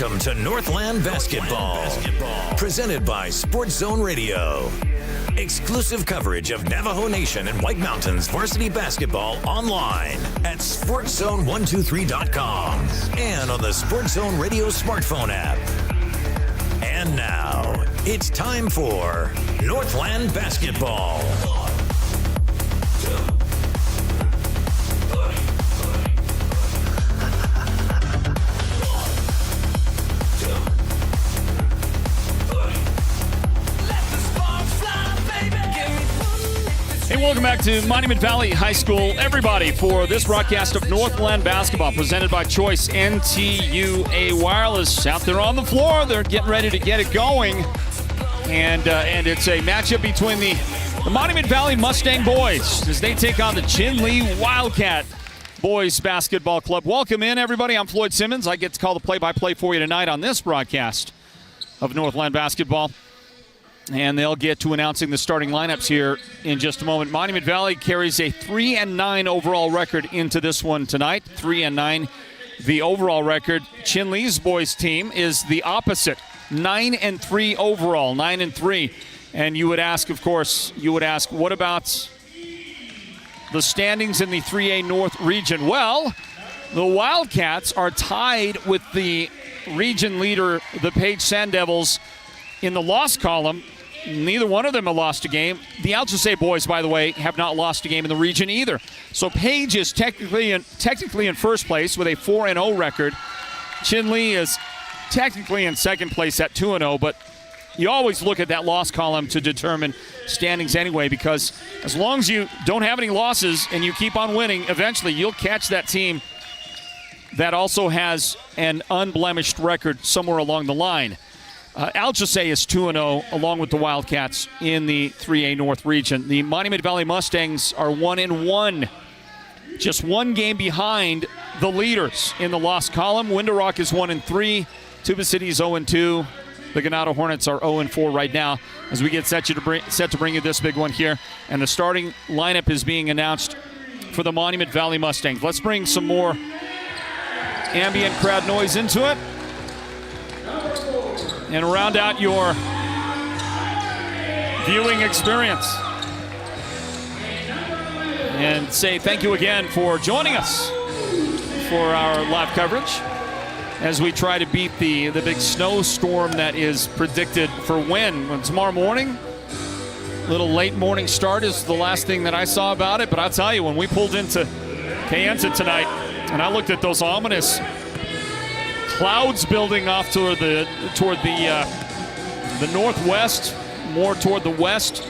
Welcome to Northland Basketball, presented by Sports Zone Radio. Exclusive coverage of Navajo Nation and White Mountains varsity basketball online at sportszone123.com and on the Sports Zone Radio smartphone app. And now, it's time for Northland Basketball. Hey, welcome back to Monument Valley High School, everybody, for this broadcast of Northland Basketball, presented by Choice NTUA Wireless. Out there on the floor, they're getting ready to get it going, and it's a matchup between the Monument Valley Mustang boys as they take on the Chinle Wildcat boys basketball club. Welcome in, everybody. I'm Floyd Simmons. I get to call the play-by-play for you tonight on this broadcast of Northland Basketball. And they'll get to announcing the starting lineups here in just a moment. Monument Valley carries a 3-9 overall record into this one tonight. 3-9, the overall record. Chinle's boys team is the opposite. 9-3 overall, 9-3. And you would ask, of course, what about the standings in the 3A North region? Well, the Wildcats are tied with the region leader, the Page Sand Devils, in the loss column. Neither one of them have lost a game. The Altusay boys, by the way, have not lost a game in the region either. So Page is technically in first place with a 4-0 record. Chinle is technically in second place at 2-0, but you always look at that loss column to determine standings anyway, because as long as you don't have any losses and you keep on winning, eventually you'll catch that team that also has an unblemished record somewhere along the line. Altusay is 2-0 along with the Wildcats in the 3A North region. The Monument Valley Mustangs are 1-1, just one game behind the leaders in the loss column. Window Rock is 1-3. Tuba City is 0-2. The Ganado Hornets are 0-4 right now as we get set to bring you this big one here. And the starting lineup is being announced for the Monument Valley Mustangs. Let's bring some more ambient crowd noise into it and round out your viewing experience. And say thank you again for joining us for our live coverage as we try to beat the big snowstorm that is predicted for when tomorrow morning. Little late morning start is the last thing that I saw about it, but I'll tell you, when we pulled into Kayenta tonight and I looked at those ominous clouds building off toward the northwest, more toward the west,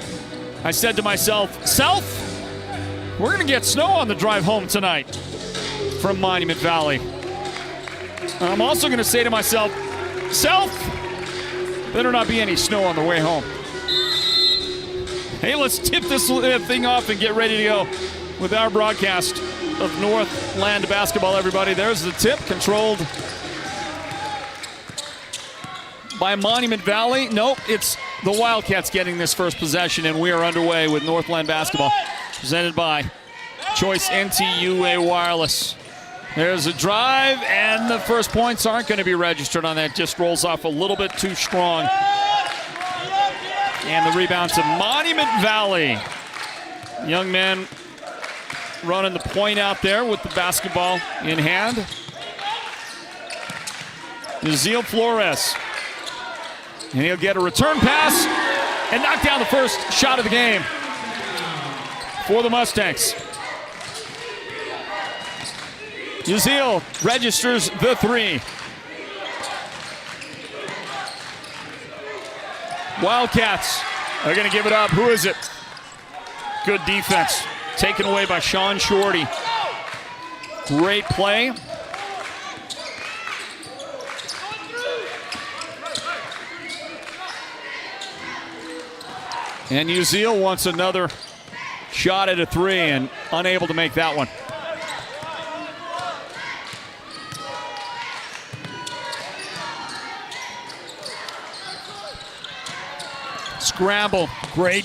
I said to myself, we're going to get snow on the drive home tonight from Monument Valley. I'm also going to say to myself, better not be any snow on the way home. Hey, let's tip this thing off and get ready to go with our broadcast of Northland Basketball, everybody. There's the tip, controlled by Monument Valley. Nope, it's the Wildcats getting this first possession, and we are underway with Northland Basketball, presented by Choice NTUA Wireless. There's a drive, and the first points aren't going to be registered on that. Just rolls off a little bit too strong. And the rebound to Monument Valley. Young men running the point out there with the basketball in hand. Nazil Flores. And he'll get a return pass and knock down the first shot of the game for the Mustangs. Nazil registers the three. Wildcats are going to give it up. Who is it? Good defense. Taken away by Sean Shorty. Great play. And Uziel wants another shot at a three and unable to make that one. Scramble. Great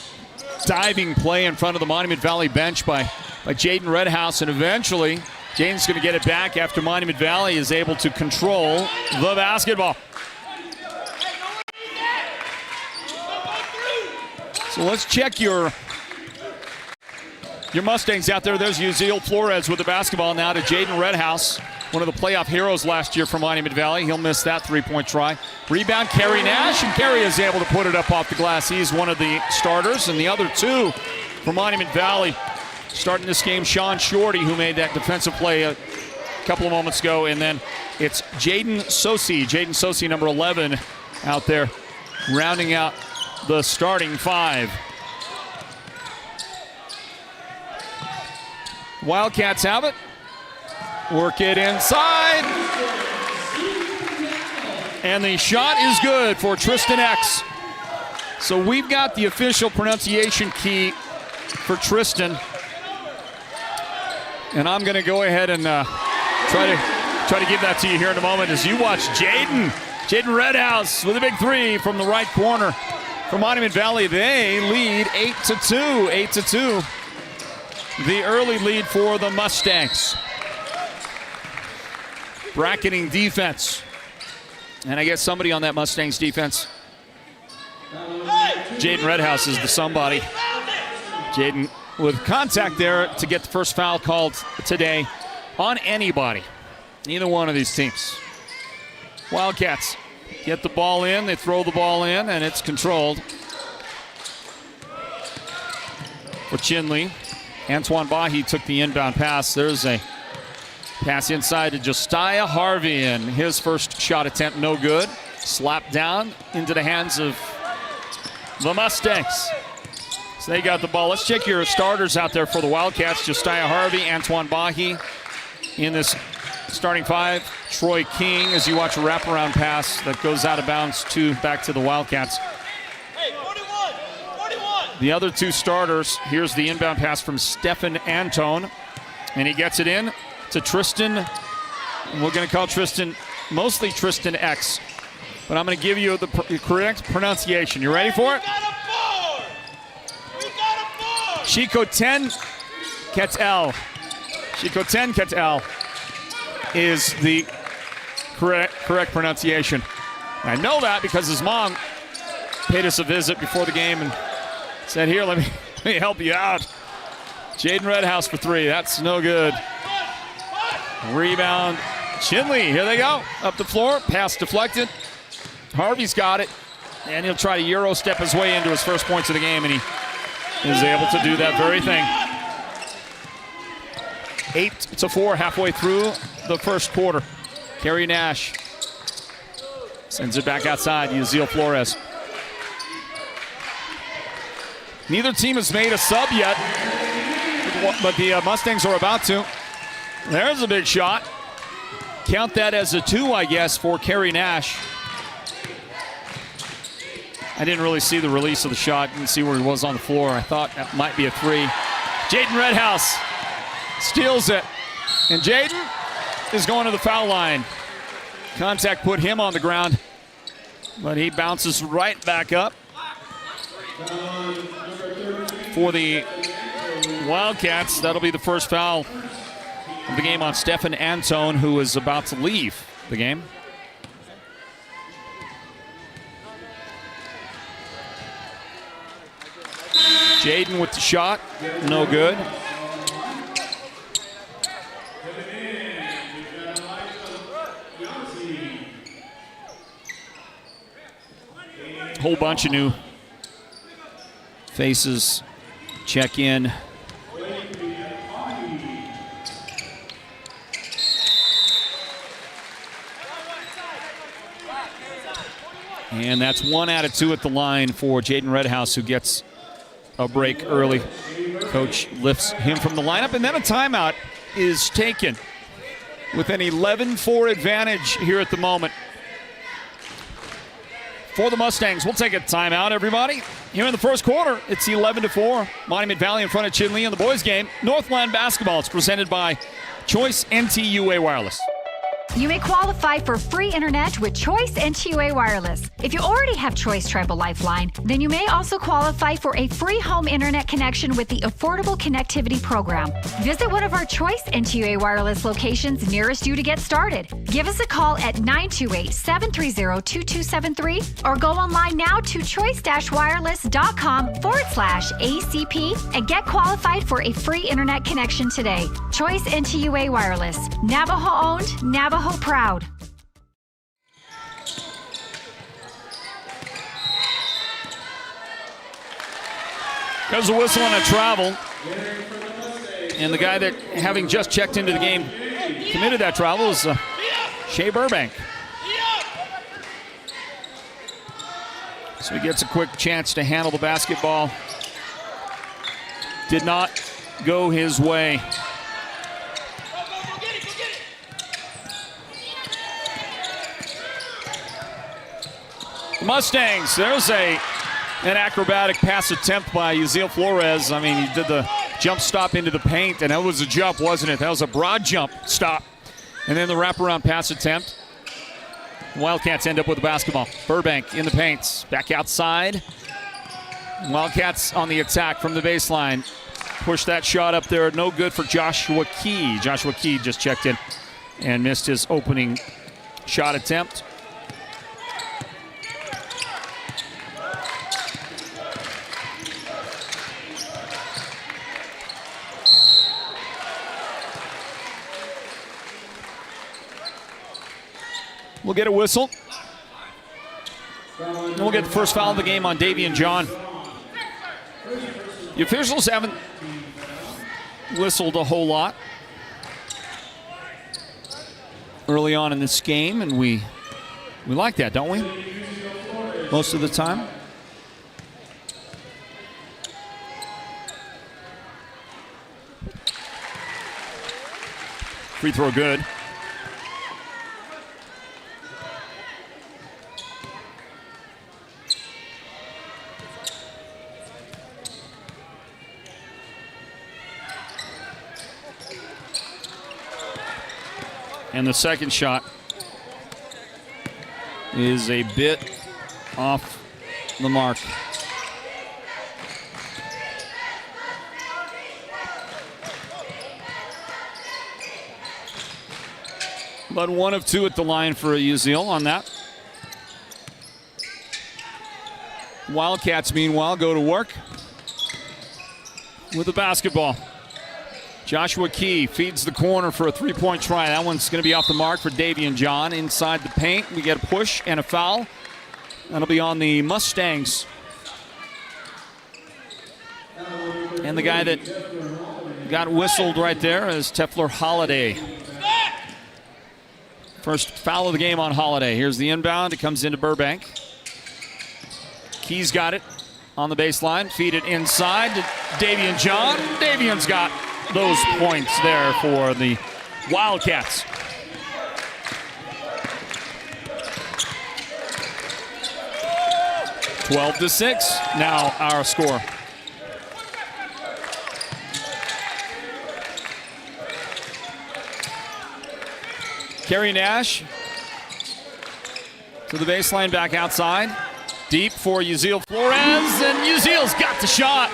diving play in front of the Monument Valley bench by Jaden Redhouse, and eventually Jaden's going to get it back after Monument Valley is able to control the basketball. So let's check your Mustangs out there. There's Uziel Flores with the basketball now to Jaden Redhouse, one of the playoff heroes last year for Monument Valley. He'll miss that three-point try. Rebound, Kerry Nash, and Kerry is able to put it up off the glass. He's one of the starters, and the other two for Monument Valley. Starting this game, Sean Shorty, who made that defensive play a couple of moments ago, and then it's Jaden Sosi, number 11, out there, rounding out the starting five. Wildcats have it. Work it inside. And the shot is good for Tristan X. So we've got the official pronunciation key for Tristan. And I'm going to go ahead and try to give that to you here in a moment as you watch Jaden Redhouse with a big three from the right corner. For Monument Valley, they lead 8-2. 8-2. The early lead for the Mustangs. Bracketing defense. And I guess somebody on that Mustangs defense. Jaden Redhouse is the somebody. Jaden with contact there to get the first foul called today on anybody. Neither one of these teams. Wildcats get the ball in, they throw the ball in, and it's controlled for Chinle. Antoine Bahi took the inbound pass. There's a pass inside to Josiah Harvey, and his first shot attempt no good. Slapped down into the hands of the Mustangs. So they got the ball. Let's check your starters out there for the Wildcats. Josiah Harvey, Antoine Bahi in this starting five. Troy King, as you watch a wraparound pass that goes out of bounds back to the Wildcats. Hey, 41. The other two starters, here's the inbound pass from Stefan Antone, and he gets it in to Tristan. And we're going to call Tristan mostly Tristan X, but I'm going to give you the correct pronunciation. You ready for it? Chico 10 Ketel. Chico 10 Ketel is the correct pronunciation. I know that because his mom paid us a visit before the game and said, here, let me help you out. Jaden Redhouse for three. That's no good. Rebound. Chinle, here they go. Up the floor. Pass deflected. Harvey's got it. And he'll try to Euro step his way into his first points of the game, and he is able to do that very thing. 8-4 halfway through the first quarter. Kerry Nash sends it back outside. Uziel Flores. Neither team has made a sub yet, but the Mustangs are about to. There's a big shot. Count that as a 2, I guess, for Kerry Nash. I didn't really see the release of the shot. Didn't see where he was on the floor. I thought that might be a 3. Jaden Redhouse steals it. And Jaden is going to the foul line. Contact put him on the ground, but he bounces right back up. For the Wildcats, that'll be the first foul of the game on Stefan Antone, who is about to leave the game. Jaden with the shot, no good. Whole bunch of new faces check in. And that's 1 out of 2 at the line for Jaden Redhouse, who gets a break early. Coach lifts him from the lineup, and then a timeout is taken with an 11-4 advantage here at the moment. For the Mustangs, we'll take a timeout, everybody. Here in the first quarter, it's 11-4. Monument Valley in front of Chinle in the boys' game. Northland basketball is presented by Choice NTUA Wireless. You may qualify for free internet with Choice NTUA Wireless. If you already have Choice Tribal Lifeline, then you may also qualify for a free home internet connection with the Affordable Connectivity Program. Visit one of our Choice NTUA Wireless locations nearest you to get started. Give us a call at 928-730-2273 or go online now to choice-wireless.com/ACP and get qualified for a free internet connection today. Choice NTUA Wireless. Navajo owned, Navajo proud. There's a whistle and a travel. And the guy that, having just checked into the game, committed that travel is Shea Burbank. So he gets a quick chance to handle the basketball. Did not go his way. The Mustangs, there's an acrobatic pass attempt by Uziel Flores. I mean, he did the jump stop into the paint, and that was a jump, wasn't it? That was a broad jump stop. And then the wraparound pass attempt. Wildcats end up with the basketball. Burbank in the paints, back outside. Wildcats on the attack from the baseline. Push that shot up there, no good for Joshua Key. Joshua Key just checked in and missed his opening shot attempt. We'll get a whistle. And we'll get the first foul of the game on Davian John. The officials haven't whistled a whole lot early on in this game, and we like that, don't we? Most of the time. Free throw good. And the second shot is a bit off the mark. But 1 of 2 at the line for Uziel on that. Wildcats, meanwhile, go to work with the basketball. Joshua Key feeds the corner for a three-point try. That one's going to be off the mark for Davian John. Inside the paint, we get a push and a foul. That'll be on the Mustangs. And the guy that got whistled right there is Tefler Holiday. First foul of the game on Holiday. Here's the inbound. It comes into Burbank. Key's got it on the baseline. Feed it inside to Davian John. Davian's got those points there for the Wildcats. (12-6) now our score. Kerry Nash to the baseline, back outside. Deep for Uziel Flores, and Uziel's got the shot.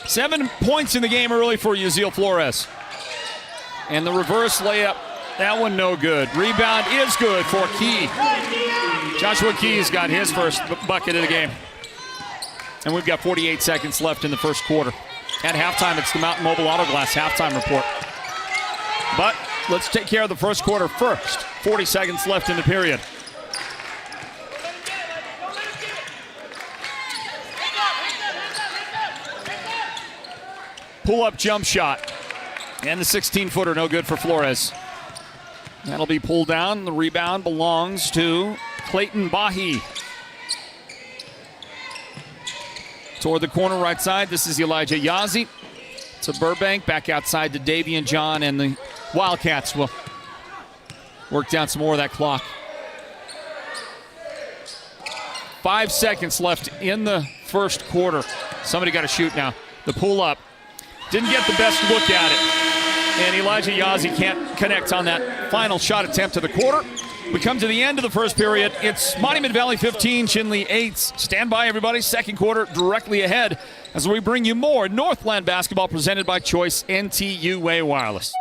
Seven points in the game early for Uziel Flores. And the reverse layup, that one no good. Rebound is good for Key. Joshua Key's got his first bucket of the game. And we've got 48 seconds left in the first quarter. At halftime, it's the Mountain Mobile Auto Glass halftime report. But let's take care of the first quarter first. 40 seconds left in the period. Pull-up jump shot. And the 16-footer, no good for Flores. That'll be pulled down. The rebound belongs to Clayton Bahi. Toward the corner right side, this is Elijah Yazzie. To Burbank, back outside to Davian John, and the Wildcats will work down some more of that clock. 5 seconds left in the first quarter. Somebody got to shoot now. The pull up. Didn't get the best look at it. And Elijah Yazzie can't connect on that final shot attempt of the quarter. We come to the end of the first period. It's Monument Valley 15, Chinle 8. Stand by, everybody. Second quarter directly ahead as we bring you more Northland basketball presented by Choice NTUA Wireless.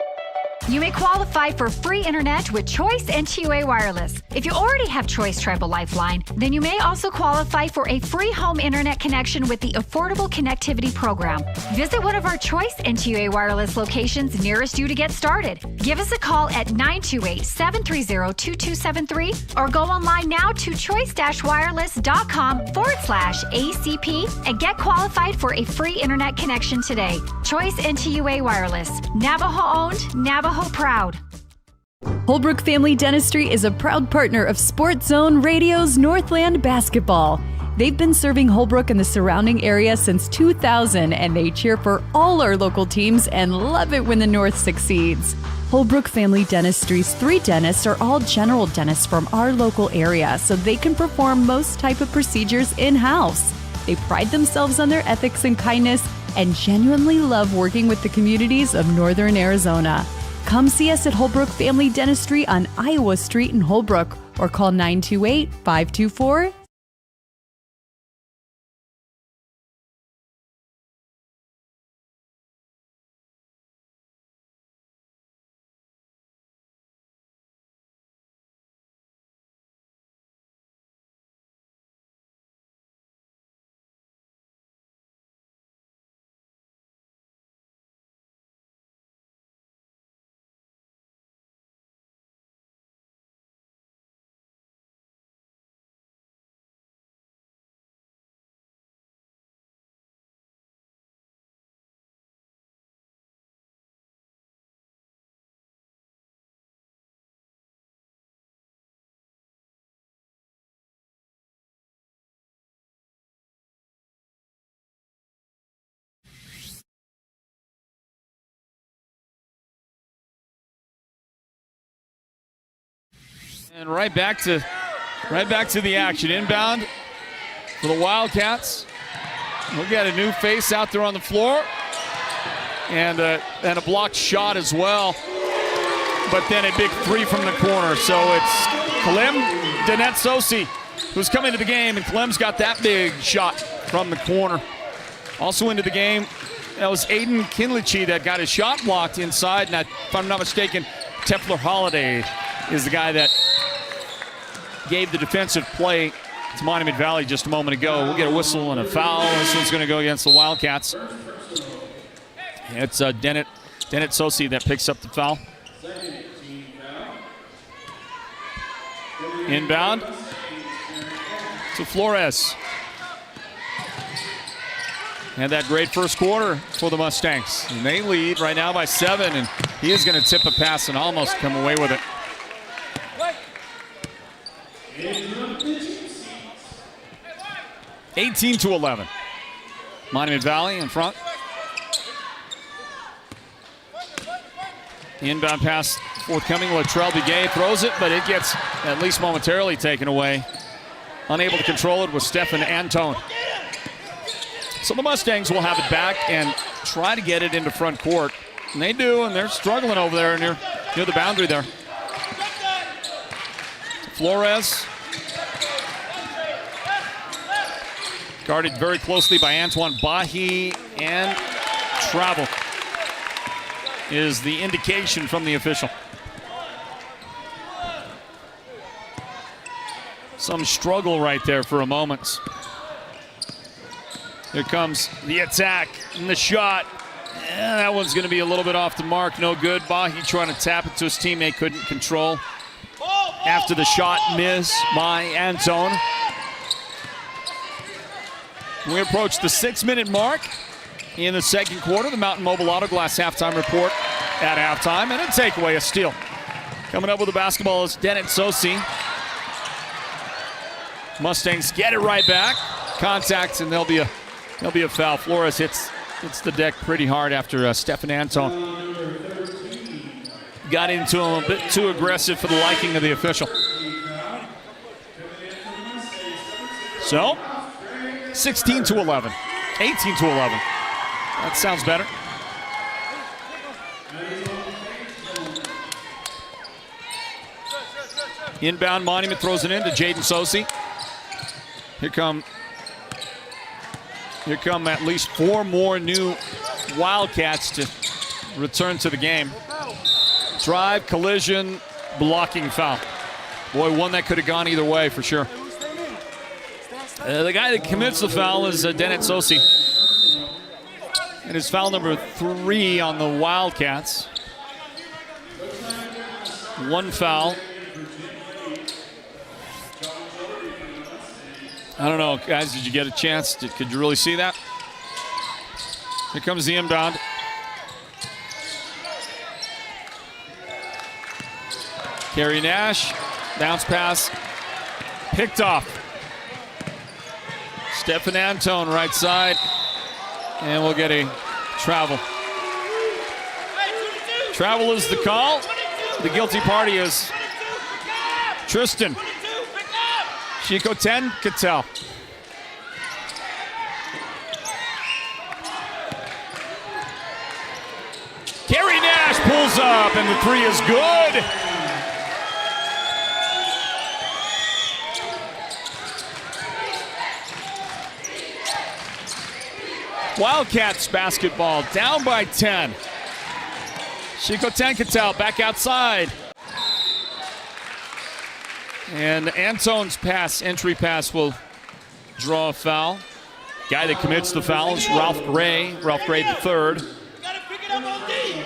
You may qualify for free internet with Choice NTUA Wireless. If you already have Choice Tribal Lifeline, then you may also qualify for a free home internet connection with the Affordable Connectivity Program. Visit one of our Choice NTUA Wireless locations nearest you to get started. Give us a call at 928-730-2273 or go online now to choice-wireless.com/ACP and get qualified for a free internet connection today. Choice NTUA Wireless. Navajo owned, Navajo proud. Holbrook Family Dentistry is a proud partner of Sports Zone Radio's Northland Basketball. They've been serving Holbrook and the surrounding area since 2000, and they cheer for all our local teams and love it when the North succeeds. Holbrook Family Dentistry's 3 dentists are all general dentists from our local area, so they can perform most type of procedures in-house. They pride themselves on their ethics and kindness and genuinely love working with the communities of Northern Arizona. Come see us at Holbrook Family Dentistry on Iowa Street in Holbrook or call 928-524. And right back to the action. Inbound for the Wildcats. We'll get a new face out there on the floor. And a blocked shot as well. But then a big three from the corner. So it's Clem Denetsosi who's come into the game, and Clem's got that big shot from the corner. Also into the game, that was Aiden Kinlichi that got his shot blocked inside. And if I'm not mistaken, Tefler Holiday is the guy that gave the defensive play to Monument Valley just a moment ago. We'll get a whistle and a foul. This one's going to go against the Wildcats. It's Dennett Sosi that picks up the foul. Inbound to Flores. Had that great first quarter for the Mustangs. And they lead right now by 7, and he is going to tip a pass and almost come away with it. 18-11. Monument Valley in front. Inbound pass forthcoming. Latrell Begay throws it, but it gets at least momentarily taken away. Unable to control it was Stefan Antone. So the Mustangs will have it back and try to get it into front court. And they do, and they're struggling over there near the boundary there. Flores. Guarded very closely by Antoine Bahi, and travel is the indication from the official. Some struggle right there for a moment. Here comes the attack and the shot. That one's going to be a little bit off the mark, no good. Bahi trying to tap it to his teammate, couldn't control. After the shot miss by Antone. We approach the 6-minute mark in the second quarter. The Mountain Mobile Auto Glass halftime report at halftime, and a takeaway, a steal. Coming up with the basketball is Dennett Sosi. Mustangs get it right back. Contact, and there'll be a foul. Flores hits the deck pretty hard after Stefan Antone got into him a bit too aggressive for the liking of the official. So, 16-11, 18-11. That sounds better. Inbound, Monument throws it in to Jaden Sosi. Here come at least 4 more new Wildcats to return to the game. Drive, collision, blocking foul. Boy, one that could have gone either way for sure. The guy that commits the foul is Dennett Sosi. And it's foul number 3 on the Wildcats. 1 foul. I don't know, guys, did you get a chance? Could you really see that? Here comes the inbound. Kerry Nash, bounce pass, picked off. Stephen Antone, right side, and we'll get a travel. Travel is the call. The guilty party is Tristan. Chico 10, Cattell. Kerry Nash pulls up, and the 3 is good. Wildcats basketball down by 10. Chico 10, Cattell back outside. And Antone's pass, entry pass, will draw a foul. Guy that commits the foul is Ralph Gray the third. Gotta pick it up on D.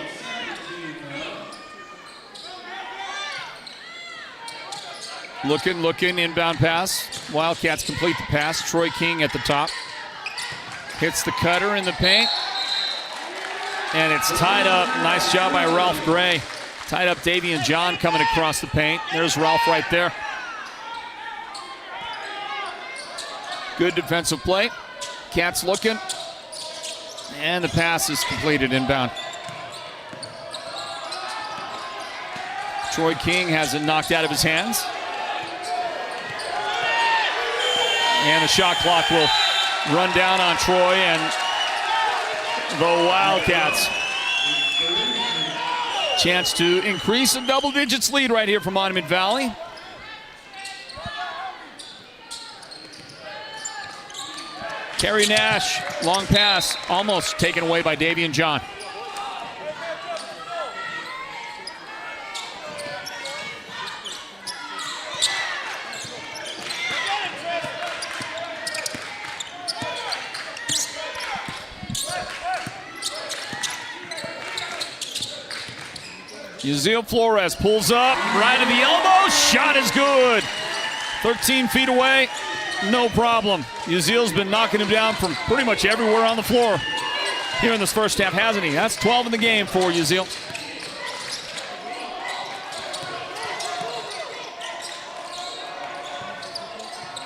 Looking, inbound pass. Wildcats complete the pass. Troy King at the top. Hits the cutter in the paint. And it's tied up. Nice job by Ralph Gray. Tied up Davian John coming across the paint. There's Ralph right there. Good defensive play. Cats looking. And the pass is completed inbound. Troy King has it knocked out of his hands. And the shot clock will run down on Troy and the Wildcats. Chance to increase a double digits lead right here from Monument Valley. Kerry Nash, long pass, almost taken away by Davian John. Yuzil Flores pulls up, right to the elbow, shot is good. 13 feet away, no problem. Yuzil's been knocking him down from pretty much everywhere on the floor here in this first half, hasn't he? That's 12 in the game for Yuzil.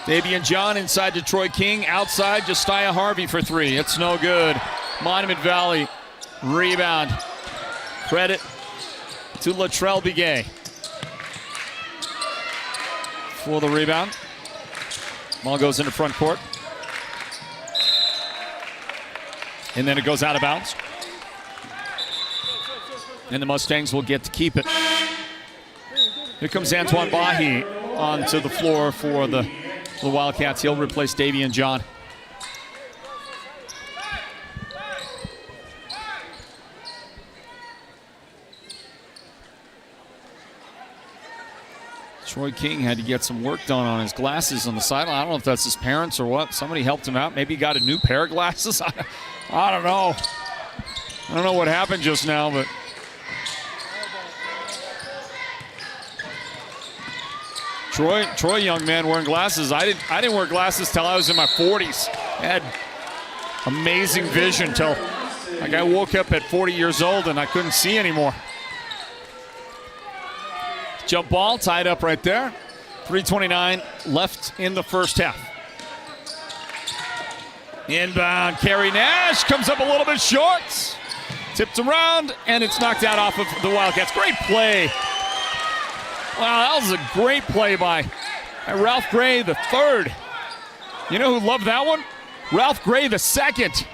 Davian John inside to Troy King, outside Justiah Harvey for 3. It's no good. Monument Valley rebound. Credit to Latrell Begay for the rebound. Ball goes into front court. And then it goes out of bounds. And the Mustangs will get to keep it. Here comes Antoine Bahi onto the floor for the Wildcats. He'll replace Davian John. Troy King had to get some work done on his glasses on the sideline. I don't know if that's his parents or what. Somebody helped him out. Maybe he got a new pair of glasses. I don't know. I don't know what happened just now, but Troy, young man wearing glasses. I didn't wear glasses till I was in my 40s. I had amazing vision till like I woke up at 40 years old and I couldn't see anymore. Jump ball tied up right there. 3:29 left in the first half. Inbound, Kerry Nash comes up a little bit short. Tipped around, and it's knocked out off of the Wildcats. Great play. Wow, that was a great play by Ralph Gray the third. You know who loved that one? Ralph Gray the second.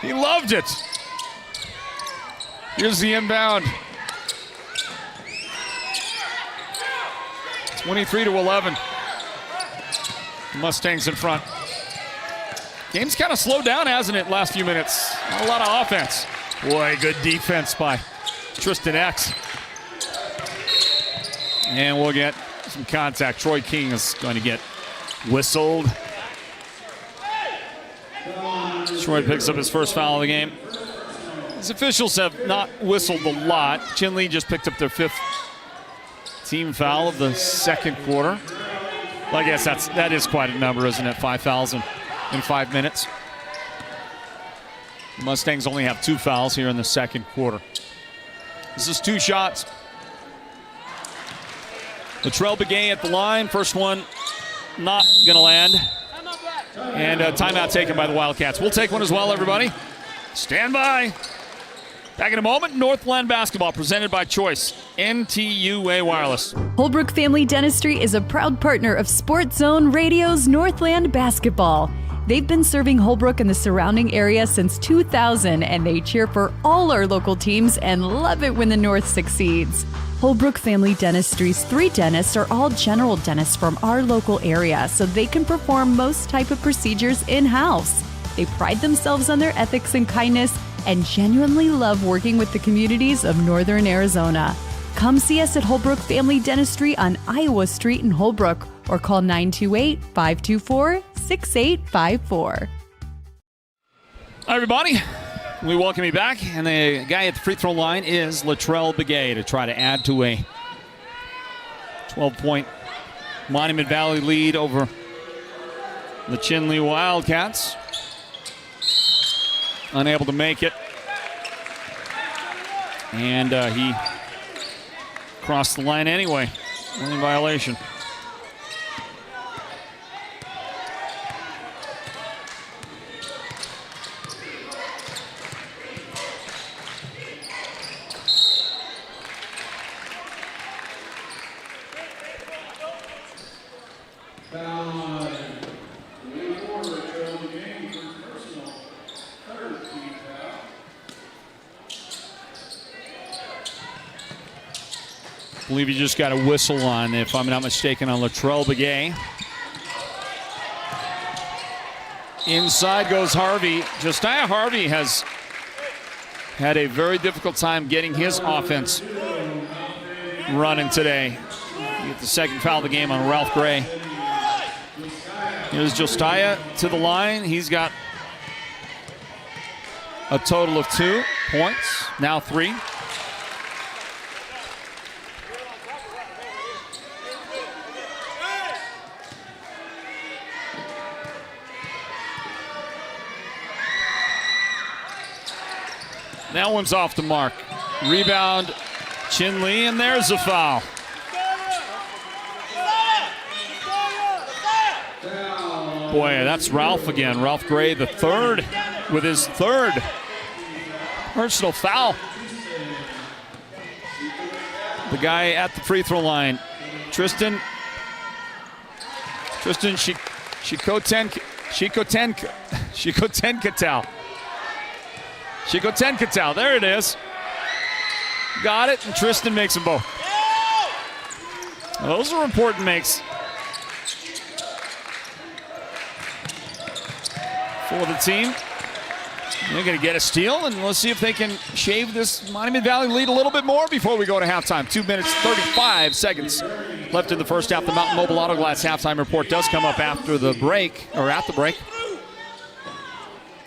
He loved it. Here's the inbound. 23-11. Mustangs in front. Game's kind of slowed down, hasn't it, last few minutes? Not a lot of offense. Boy, good defense by Tristan X. And we'll get some contact. Troy King is going to get whistled. Troy picks up his first foul of the game. These officials have not whistled a lot. Chinle just picked up their 5th team foul of the second quarter. Well, I guess that is quite a number, isn't it? 5 fouls in 5 minutes. The Mustangs only have 2 fouls here in the second quarter. This is 2 shots. Latrell Begay at the line. First one not going to land. And a timeout taken by the Wildcats. We'll take one as well, everybody. Stand by. Back in a moment, Northland basketball presented by Choice, NTUA Wireless. Holbrook Family Dentistry is a proud partner of Sports Zone Radio's Northland basketball. They've been serving Holbrook and the surrounding area since 2000, and they cheer for all our local teams and love it when the North succeeds. Holbrook Family Dentistry's 3 dentists are all general dentists from our local area, so they can perform most type of procedures in-house. They pride themselves on their ethics and kindness and genuinely love working with the communities of Northern Arizona. Come see us at Holbrook Family Dentistry on Iowa Street in Holbrook or call 928-524-6854. Hi, everybody. We welcome you back. And the guy at the free throw line is Latrell Begay to try to add to a 12-point Monument Valley lead over the Chinle Wildcats. Unable to make it. And he crossed the line anyway. Only violation. I believe you just got a whistle on, if I'm not mistaken, on Latrell Begay. Inside goes Harvey. Josiah Harvey has had a very difficult time getting his offense running today. He get the second foul of the game on Ralph Gray. Here's Josiah to the line. He's got a total of 2 points, now 3. That one's off the mark. Rebound, Chinle, and there's a foul. Boy, that's Ralph again. Ralph Gray the third with his 3rd personal foul. The guy at the free throw line, Tristan Shikotenkatal, there it is. Got it, and Tristan makes them both. Those are important makes for the team. They're going to get a steal, and let's see if they can shave this Monument Valley lead a little bit more before we go to halftime. 2 minutes, 35 seconds left in the first half. The Mountain Mobile Auto Glass halftime report does come up after the break, or at the break,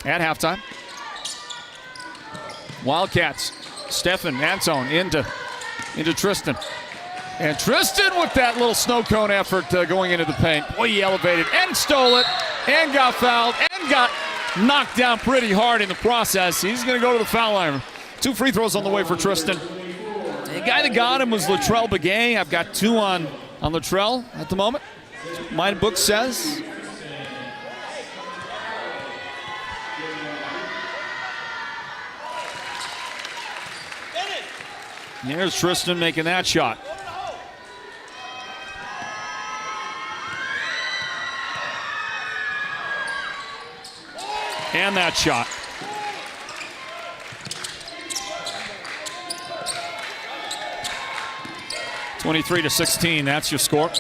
at halftime. Wildcats, Stefan Antone into Tristan. And Tristan with that little snow cone effort going into the paint. Boy, he elevated and stole it and got fouled and got knocked down pretty hard in the process. He's going to go to the foul line. 2 free throws on the way for Tristan. The guy that got him was Latrell Begay. I've got 2 on Latrell at the moment. My book says. Here's Tristan making that shot. And that shot. (23-16), that's your score.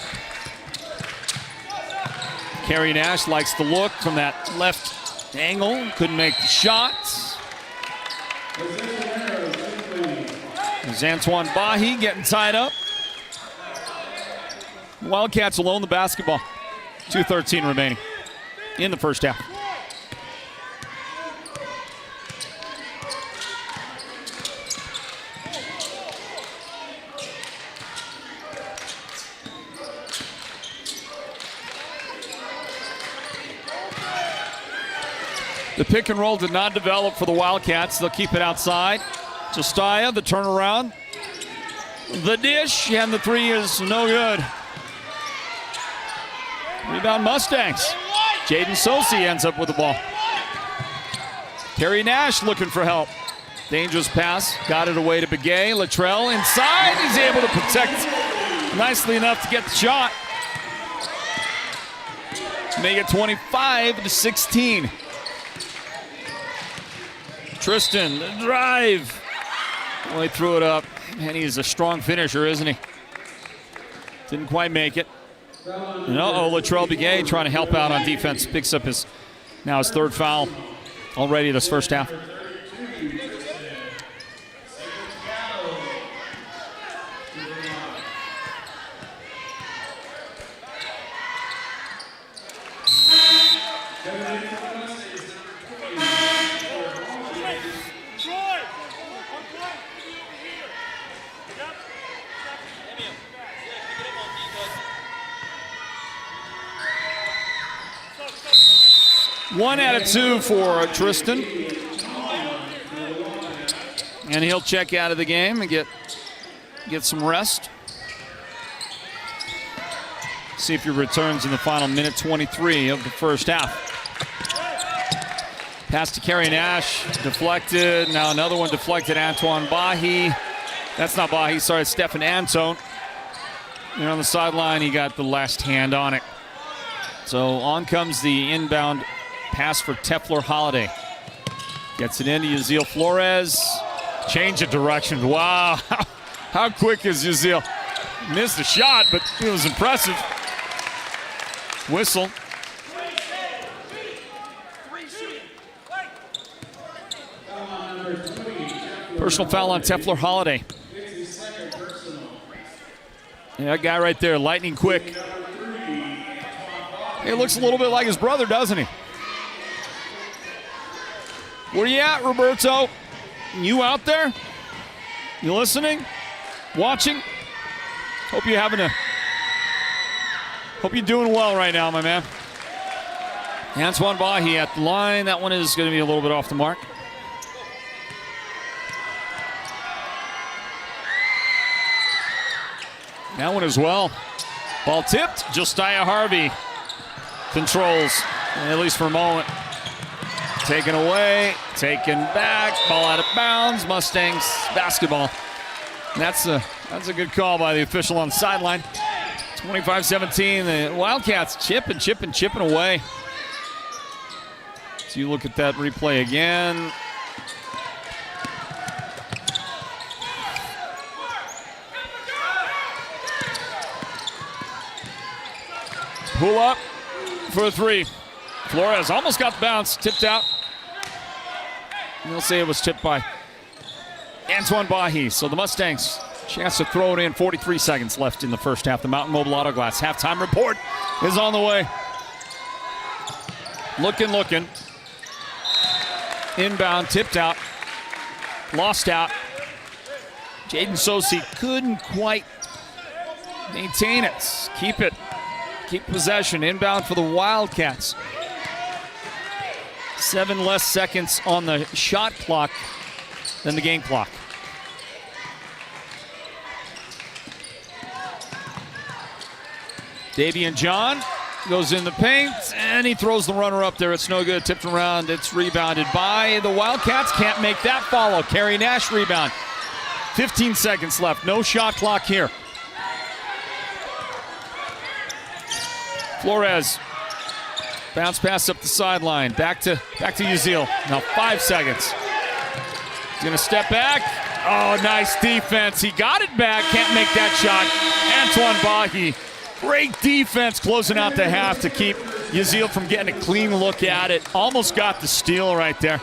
Carrie Nash likes the look from that left angle. Couldn't make the shots. There's Antoine Bahi getting tied up. Wildcats will own the basketball. 2:13 remaining in the first half. The pick and roll did not develop for the Wildcats. They'll keep it outside. Josiah, the turnaround. The dish, and the three is no good. Rebound Mustangs. Jaden Sosi ends up with the ball. Carrie Nash looking for help. Dangerous pass, got it away to Begay. Latrell inside, he's able to protect nicely enough to get the shot. Make it 25-16. Tristan, the drive. Well, he threw it up, and he's a strong finisher, isn't he? Didn't quite make it. And Latrell Begay trying to help out on defense. Picks up his third foul already this first half. One out of two for Tristan. And he'll check out of the game and get some rest. See if he returns in the final minute 23 of the first half. Pass to Carrie Nash, deflected. Now another one deflected, Antoine Bahi. That's not Bahi, sorry, it's Stefan Antone. And on the sideline, he got the last hand on it. So on comes the inbound pass for Tefler Holiday. Gets it into Yaziel Flores. Change of direction. Wow. How quick is Yaziel? Missed the shot, but it was impressive. Whistle. Personal foul on Tefler Holiday. Yeah, that guy right there, lightning quick. He looks a little bit like his brother, doesn't he? Where you at, Roberto? You out there? You listening? Watching? Hope you're doing well right now, my man. Antoine Bahi at the line. That one is going to be a little bit off the mark. That one as well. Ball tipped. Josiah Harvey controls, at least for a moment. Taken away, taken back, ball out of bounds. Mustangs basketball. That's a good call by the official on the sideline. 25-17. The Wildcats chipping away. So you look at that replay again. Pull up for a three. Flores almost got the bounce, tipped out. And they'll say it was tipped by Antoine Bahi. So the Mustangs, chance to throw it in. 43 seconds left in the first half. The Mountain Mobile Auto Glass halftime report is on the way. Looking. Inbound, tipped out. Lost out. Jaden Sosi couldn't quite maintain it. Keep possession. Inbound for the Wildcats. 7 less seconds on the shot clock than the game clock. Davian John goes in the paint, and he throws the runner up there. It's no good. Tipped around. It's rebounded by the Wildcats. Can't make that follow. Carrie Nash rebound. 15 seconds left. No shot clock here. Flores. Bounce pass up the sideline. Back to Yazil. Now 5 seconds. He's going to step back. Oh, nice defense. He got it back. Can't make that shot. Antoine Bahi. Great defense closing out the half to keep Yazil from getting a clean look at it. Almost got the steal right there.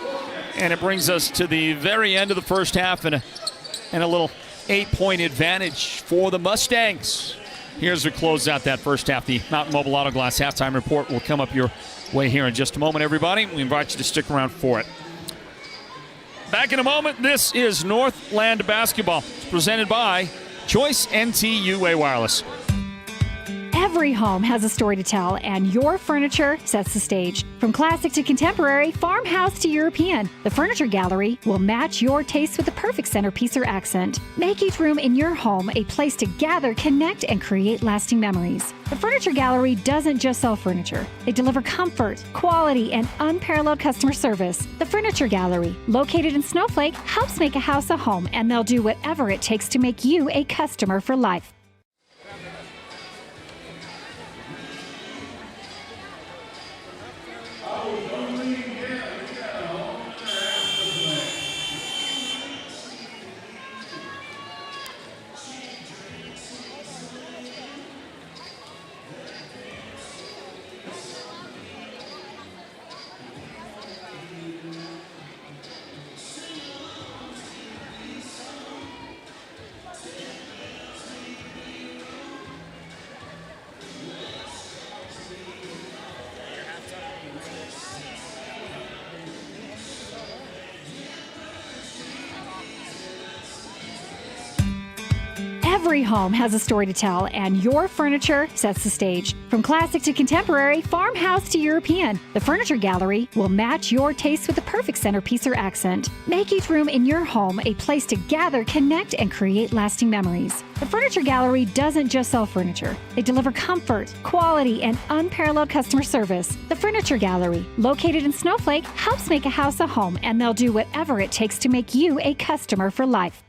And it brings us to the very end of the first half and a little 8-point advantage for the Mustangs. Here's a close out that first half. The Mountain Mobile Auto Glass halftime report will come up your way here in just a moment, everybody. We invite you to stick around for it. Back in a moment, this is Northland Basketball, presented by Choice NTUA Wireless. Every home has a story to tell, and your furniture sets the stage. From classic to contemporary, farmhouse to European, the Furniture Gallery will match your taste with the perfect centerpiece or accent. Make each room in your home a place to gather, connect, and create lasting memories. The Furniture Gallery doesn't just sell furniture. They deliver comfort, quality, and unparalleled customer service. The Furniture Gallery, located in Snowflake, helps make a house a home, and they'll do whatever it takes to make you a customer for life. Every home has a story to tell, and your furniture sets the stage. From classic to contemporary, farmhouse to European, the Furniture Gallery will match your taste with the perfect centerpiece or accent. Make each room in your home a place to gather, connect, and create lasting memories. The Furniture Gallery doesn't just sell furniture. They deliver comfort, quality, and unparalleled customer service. The Furniture Gallery, located in Snowflake, helps make a house a home, and they'll do whatever it takes to make you a customer for life.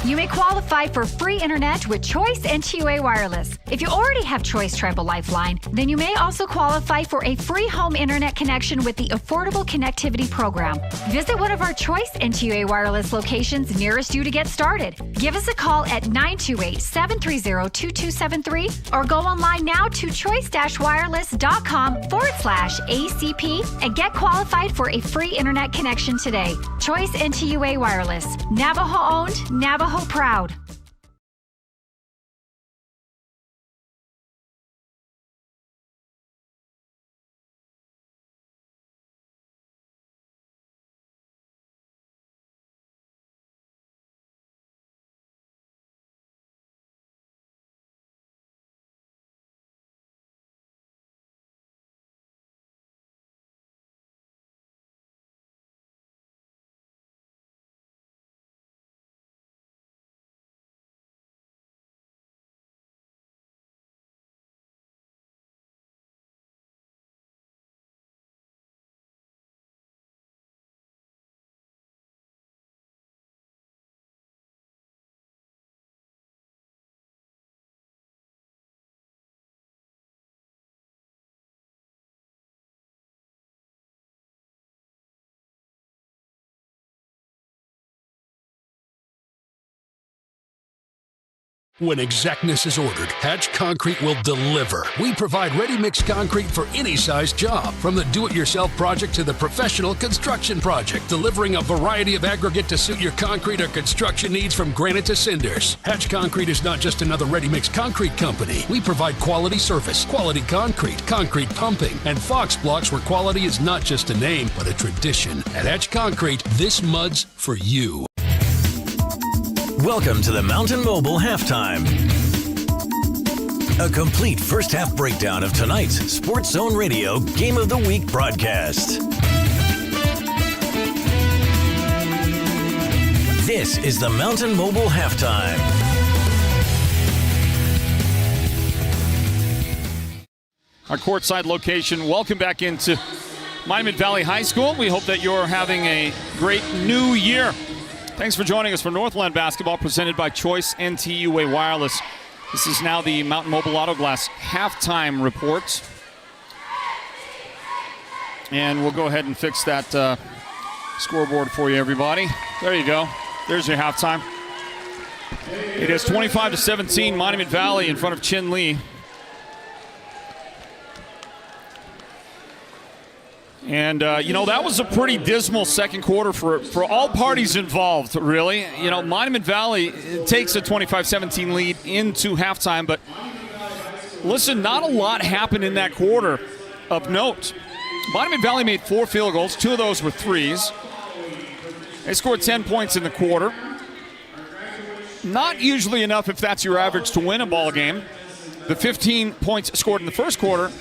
You may qualify for free internet with Choice NTUA Wireless. If you already have Choice Tribal Lifeline, then you may also qualify for a free home internet connection with the Affordable Connectivity Program. Visit one of our Choice NTUA Wireless locations nearest you to get started. Give us a call at 928-730-2273 or go online now to choice-wireless.com/ACP and get qualified for a free internet connection today. Choice NTUA Wireless. Navajo owned, Navajo proud. When exactness is ordered, Hatch Concrete will deliver. We provide ready-mix concrete for any size job, from the do-it-yourself project to the professional construction project, delivering a variety of aggregate to suit your concrete or construction needs from granite to cinders. Hatch Concrete is not just another ready-mix concrete company. We provide quality service, quality concrete, concrete pumping, and Fox blocks where quality is not just a name, but a tradition. At Hatch Concrete, this mud's for you. Welcome to the Mountain Mobile Halftime. A complete first half breakdown of tonight's Sports Zone Radio Game of the Week broadcast. This is the Mountain Mobile Halftime. our courtside location. Welcome back into Monument Valley High School. We hope that you're having a great new year. Thanks for joining us for Northland basketball, presented by Choice NTUA Wireless. This is now the Mountain Mobile Auto Glass halftime report. And we'll go ahead and fix that scoreboard for you, everybody. There you go. There's your halftime. It is 25-17, Monument Valley in front of Chinle. And, that was a pretty dismal second quarter for all parties involved, really. Monument Valley takes a 25-17 lead into halftime, but listen, not a lot happened in that quarter of note. Monument Valley made 4 field goals. 2 of those were threes. They scored 10 points in the quarter. Not usually enough if that's your average to win a ball game. The 15 points scored in the first quarter,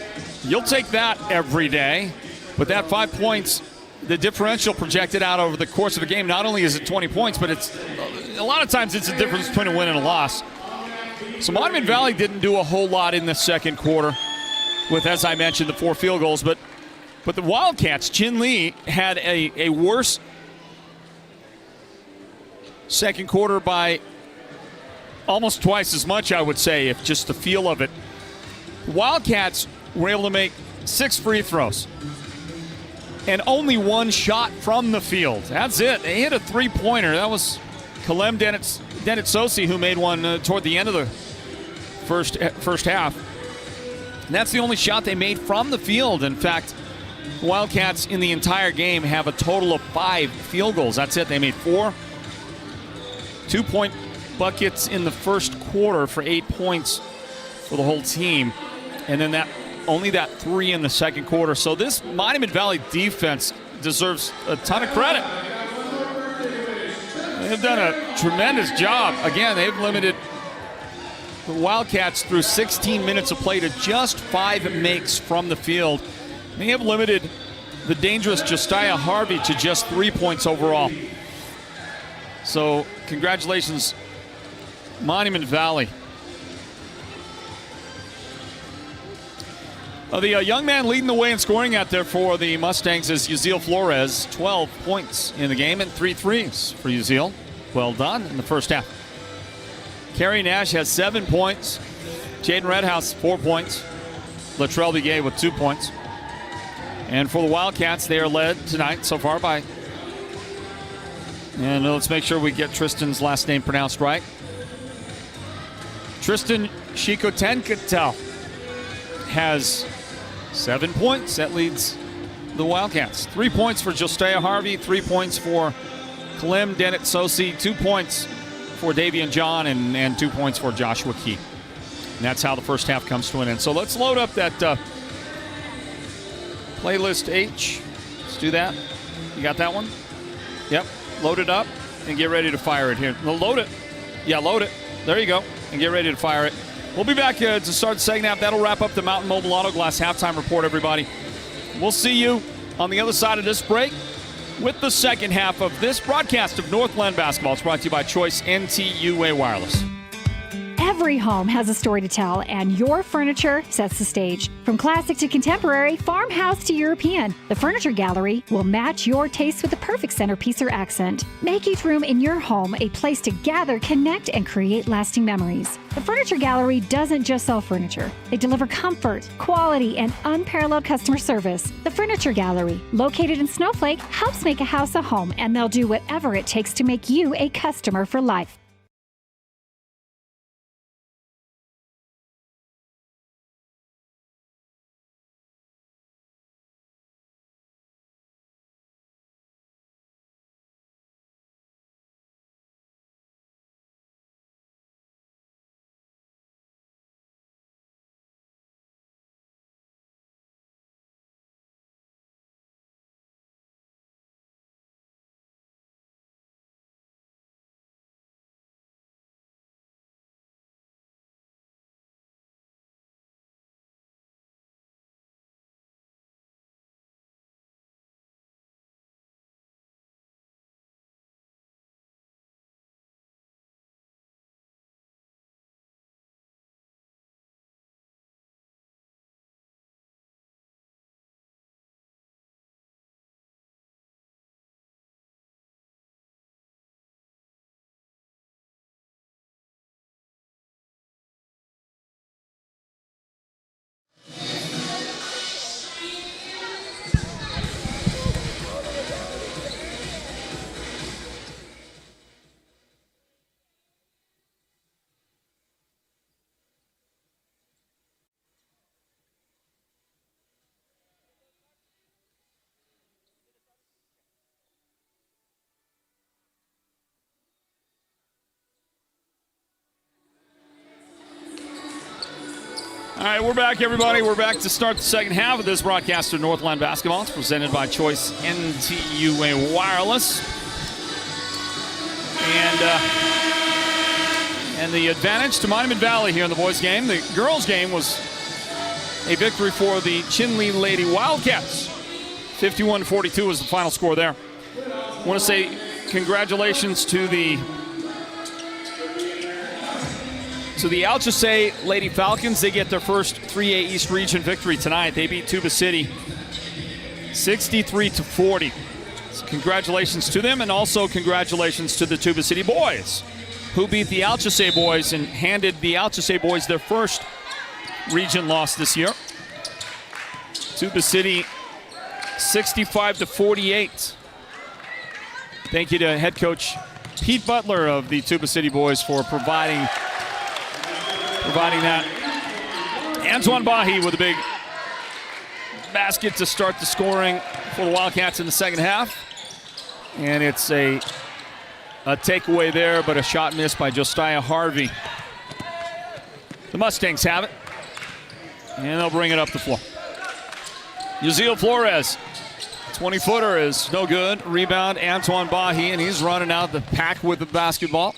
you'll take that every day. But that 5 points, the differential projected out over the course of a game, not only is it 20 points, but it's a lot of times it's the difference between a win and a loss. So Monument Valley didn't do a whole lot in the second quarter with, as I mentioned, the 4 field goals. But the Wildcats, Chinle, had a worse second quarter by almost twice as much, I would say, if just the feel of it. The Wildcats were able to make 6 free throws and only 1 shot from the field. That's it. They hit a 3-pointer. That was Kalem Denitsosi who made one toward the end of the first half. And that's the only shot they made from the field. In fact, the Wildcats in the entire game have a total of 5 field goals. That's it. They made 4 2-point buckets in the first quarter for 8 points for the whole team. And then only that 3 in the second quarter. So this Monument Valley defense deserves a ton of credit. They've done a tremendous job. Again, they've limited the Wildcats through 16 minutes of play to just 5 makes from the field. They have limited the dangerous Josiah Harvey to just 3 points overall. So congratulations, Monument Valley. The young man leading the way in scoring out there for the Mustangs is Uziel Flores. 12 points in the game and 3 threes for Uziel. Well done in the first half. Kerry Nash has 7 points. Jaden Redhouse, 4 points. Latrell Begay with 2 points. And for the Wildcats, they are led tonight so far by, and let's make sure we get Tristan's last name pronounced right, Tristan Shikotenkatel has 7 points. That leads the Wildcats. 3 points for Josiah Harvey, 3 points for Kalem Denitsosi, 2 points for Davian John, and 2 points for Joshua Key. And that's how the first half comes to an end. So let's load up that playlist H. Let's do that. You got that one? Yep. Load it up and get ready to fire it here. Well, load it. Yeah, load it. There you go. And get ready to fire it. We'll be back to start the second half. That'll wrap up the Mountain Mobile Auto Glass halftime report, everybody. We'll see you on the other side of this break with the second half of this broadcast of Northland basketball. It's brought to you by Choice NTUA Wireless. Every home has a story to tell, and your furniture sets the stage. From classic to contemporary, farmhouse to European, the Furniture Gallery will match your taste with the perfect centerpiece or accent. Make each room in your home a place to gather, connect, and create lasting memories. The Furniture Gallery doesn't just sell furniture. They deliver comfort, quality, and unparalleled customer service. The Furniture Gallery, located in Snowflake, helps make a house a home, and they'll do whatever it takes to make you a customer for life. All right, we're back, everybody. We're back to start the second half of this broadcast of Northland Basketball. It's presented by Choice NTUA Wireless. And the advantage to Monument Valley here in the boys' game. The girls' game was a victory for the Chinle Lady Wildcats. 51-42 was the final score there. I want to say congratulations to the Alchesay Lady Falcons. They get their first 3A East Region victory tonight. They beat Tuba City 63-40. So congratulations to them, and also congratulations to the Tuba City boys, who beat the Alchesay boys and handed the Alchesay boys their first region loss this year. Tuba City 65-48. Thank you to head coach Pete Butler of the Tuba City boys for providing that. Antoine Bahi with a big basket to start the scoring for the Wildcats in the second half. And it's a takeaway there, but a shot missed by Josiah Harvey. The Mustangs have it, and they'll bring it up the floor. Yuzil Flores, 20-footer is no good. Rebound, Antoine Bahi, and he's running out the pack with the basketball.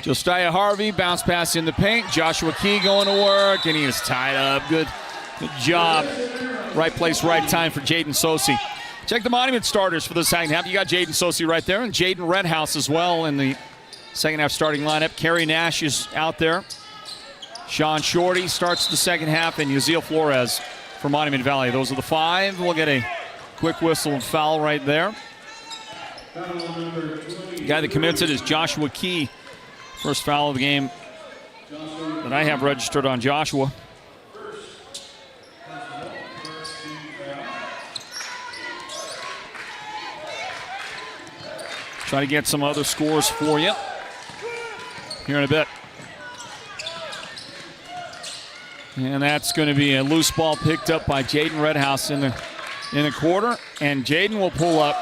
Josiah Harvey, bounce pass in the paint. Joshua Key going to work, and he is tied up. Good job. Right place, right time for Jaden Sosi. Check the Monument starters for the second half. You got Jaden Sosi right there, and Jaden Redhouse as well in the second half starting lineup. Kerry Nash is out there. Sean Shorty starts the second half, and Yuzil Flores for Monument Valley. Those are the five. We'll get a quick whistle and foul right there. The guy that commits it is Joshua Key. First foul of the game that I have registered on Joshua. Try to get some other scores for you here in a bit. And that's going to be a loose ball picked up by Jaden Redhouse in the quarter. And Jaden will pull up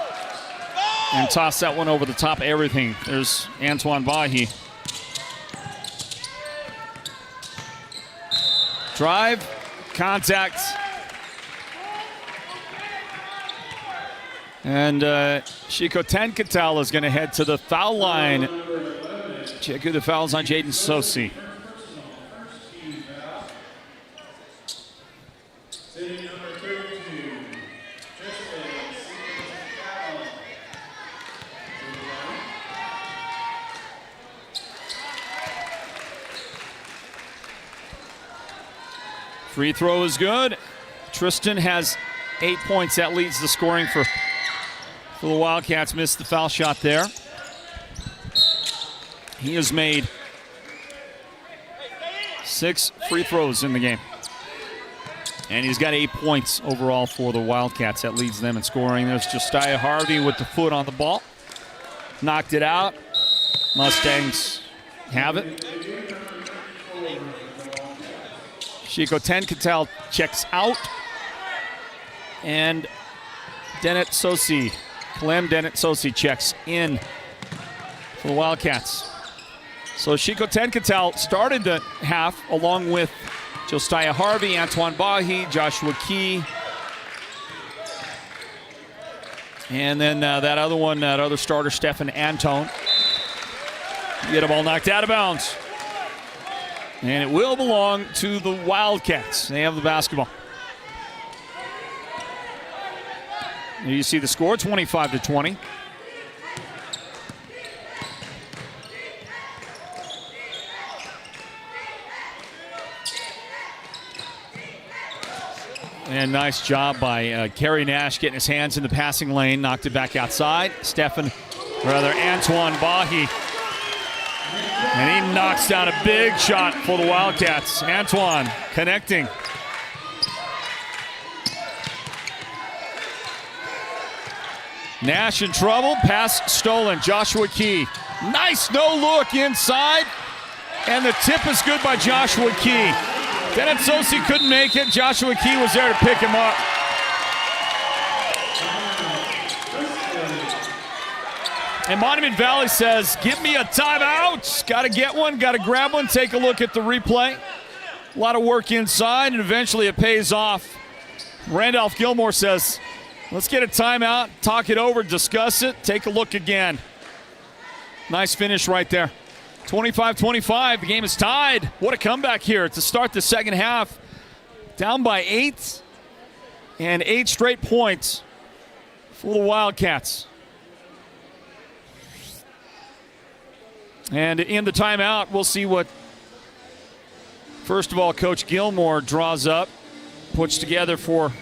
and toss that one over the top of everything. There's Antoine Bahi. Drive, contact. And Shiko Tenkatel is going to head to the foul line. Check who the foul's on Jaden Sosi. Free throw is good. Tristan has 8 points. That leads the scoring for the Wildcats. Missed the foul shot there. He has made 6 free throws in the game. And he's got 8 points overall for the Wildcats. That leads them in scoring. There's Josiah Harvey with the foot on the ball. Knocked it out. Mustangs have it. Shiko Tenkatel checks out. And Clem Dennett Sosi checks in for the Wildcats. So Shiko Tenkatel started the half along with Josiah Harvey, Antoine Bahi, Joshua Key. And then that other starter, Stefan Antone. Get a ball knocked out of bounds. And it will belong to the Wildcats. They have the basketball. Here you see the score, 25-20. And nice job by Kerry Nash getting his hands in the passing lane, knocked it back outside. Antoine Bahi. And he knocks down a big shot for the Wildcats. Antoine connecting. Nash in trouble, pass stolen. Joshua Key. Nice no look inside. And the tip is good by Joshua Key. Dennett Sosi couldn't make it. Joshua Key was there to pick him up. And Monument Valley says, give me a timeout. Got to get one, got to grab one. Take a look at the replay. A lot of work inside, and eventually it pays off. Randolph Gilmore says, let's get a timeout, talk it over, discuss it, take a look again. Nice finish right there. 25-25, the game is tied. What a comeback here to start the second half. Down by 8, and 8 straight points for the Wildcats. And in the timeout, we'll see what, first of all, Coach Gilmore draws up, puts together for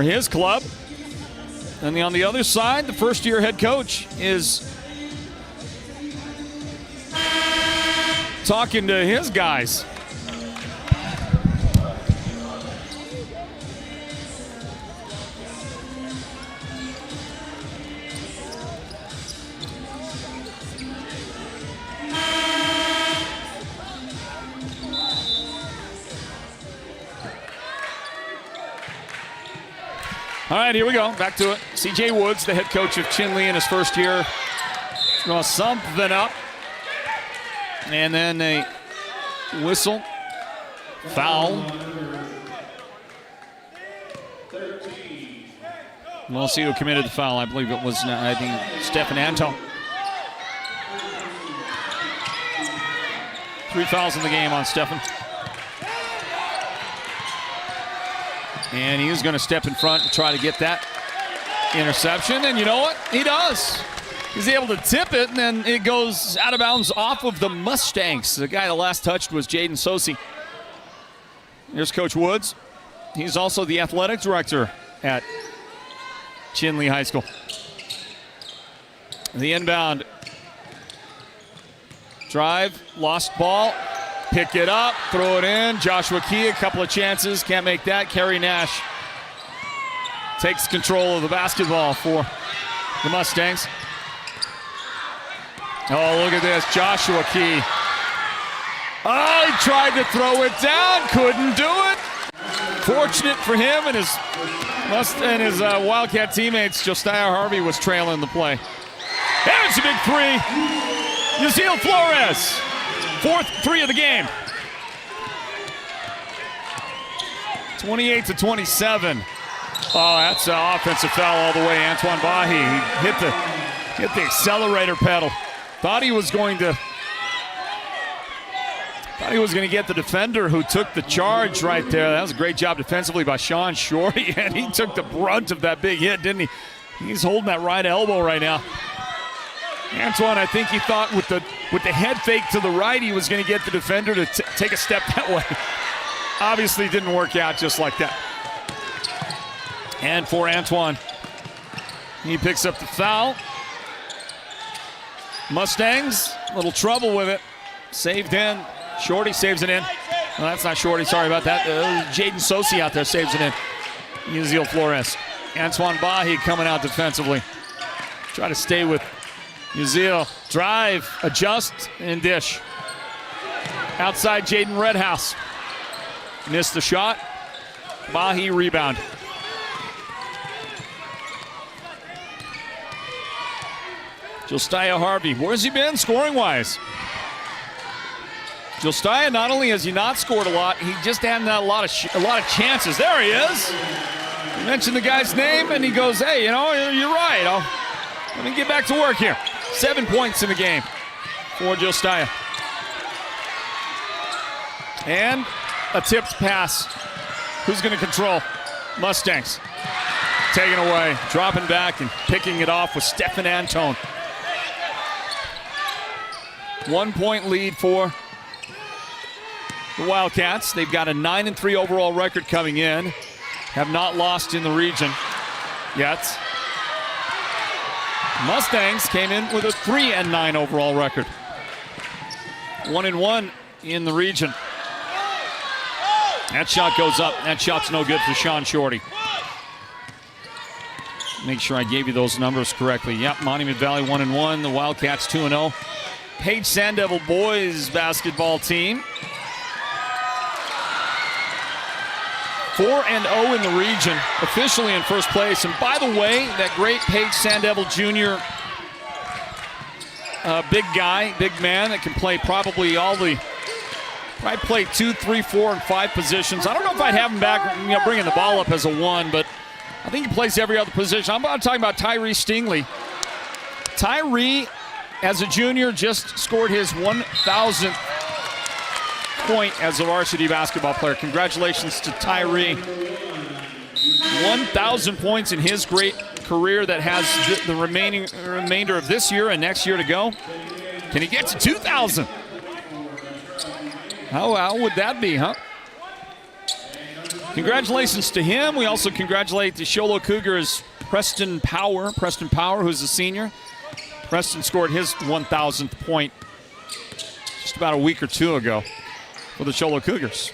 his club. And on the other side, the first-year head coach is talking to his guys. All right, here we go. Back to it. C.J. Woods, the head coach of Chinle in his first year. Draw something up. And then a whistle. Foul. We'll see who committed the foul. I believe it was, Stephen Antone. 3 fouls in the game on Stephen. And he is going to step in front and try to get that interception. And you know what? He does. He's able to tip it, and then it goes out of bounds off of the Mustangs. The guy that last touched was Jaden Sosi. Here's Coach Woods. He's also the athletic director at Chinle High School. The inbound drive, lost ball. Pick it up, throw it in. Joshua Key, a couple of chances, can't make that. Kerry Nash takes control of the basketball for the Mustangs. Oh, look at this, Joshua Key. Oh, he tried to throw it down, couldn't do it. Fortunate for him and his Wildcat teammates, Josiah Harvey was trailing the play. There's a big three. Yasiel Flores. 4th 3 of the game. 28-27. Oh, that's an offensive foul all the way. Antoine Bahi hit the accelerator pedal. Thought he was going to get the defender who took the charge right there. That was a great job defensively by Sean Shorty, and he took the brunt of that big hit, didn't he? He's holding that right elbow right now. Antoine, I think he thought with the head fake to the right, he was going to get the defender to take a step that way. Obviously didn't work out just like that. And for Antoine, he picks up the foul. Mustangs, a little trouble with it. Saved in. Shorty saves it in. No, that's not Shorty, sorry about that. Jaden Sosi out there saves it in. Yasiel Flores. Antoine Bahi coming out defensively. Try to stay with Yasiel. Drive, adjust, and dish. Outside Jaden Redhouse. Missed the shot. Bahi rebound. Josiah Harvey, where's he been scoring-wise? Josiah, not only has he not scored a lot, he just hadn't had a lot of chances. There he is. You mentioned the guy's name, and he goes, hey, you're right. Let me get back to work here. 7 points in the game for Josiah. And a tipped pass. Who's going to control? Mustangs. Taken away, dropping back and picking it off with Stephen Antone. 1 point lead for the Wildcats. They've got a 9-3 overall record coming in. Have not lost in the region yet. Mustangs came in with a 3-9 overall record. 1-1 in the region. That shot goes up. That shot's no good for Sean Shorty. Make sure I gave you those numbers correctly. Yep, Monument Valley 1-1. The Wildcats 2-0. Page Sand Devil boys basketball team 4-0 in the region, officially in first place. And by the way, that great Page Sand Devil Jr. Big guy, big man that can play probably all the Probably play 2, 3, 4, and 5 positions. I don't know if I'd have him back, bringing the ball up as a 1, but I think he plays every other position. I'm talking about Tyree Stingley. Tyree, as a junior, just scored his 1,000th point as a varsity basketball player. Congratulations to Tyree. 1,000 points in his great career that has the remainder of this year and next year to go. Can he get to 2,000? How would that be, huh? Congratulations to him. We also congratulate the Sholo Cougars' Preston Power, who's a senior. Preston scored his 1,000th point just about a week or two ago for the Sholo Cougars.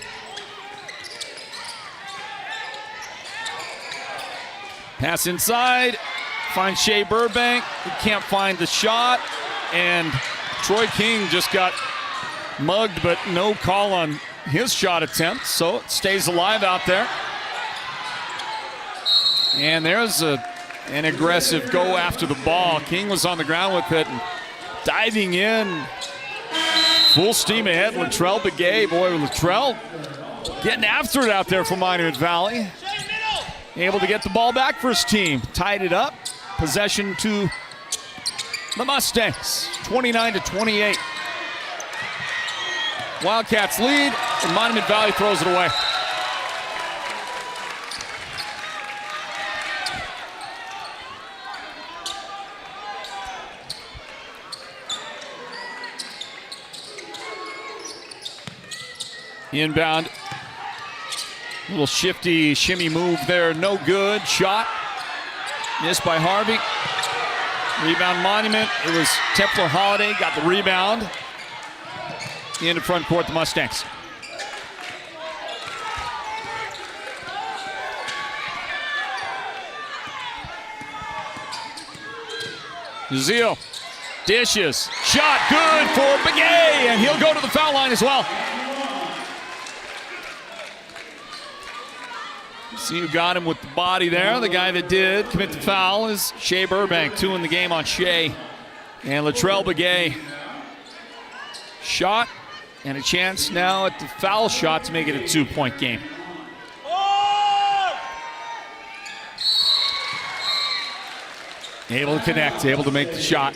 Pass inside, finds Shea Burbank. He can't find the shot, and Troy King just got mugged, but no call on his shot attempt, so it stays alive out there. And there's an aggressive go after the ball. King was on the ground with it, and diving in, full steam ahead. Latrell Begay, boy, Latrell getting after it out there for Monument Valley. Able to get the ball back for his team. Tied it up. Possession to the Mustangs, 29-28. Wildcats lead, and Monument Valley throws it away. Inbound. Little shifty shimmy move there, no good. Shot missed by Harvey. Rebound Monument. It was Templar Holiday, got the rebound. Into front court, the Mustangs. Zio dishes. Shot good for Begay, and he'll go to the foul line as well. See who got him with the body there. The guy that did commit the foul is Shea Burbank. 2 in the game on Shea. And Latrell Begay. Shot and a chance now at the foul shot to make it a 2-point game. Able to connect, able to make the shot.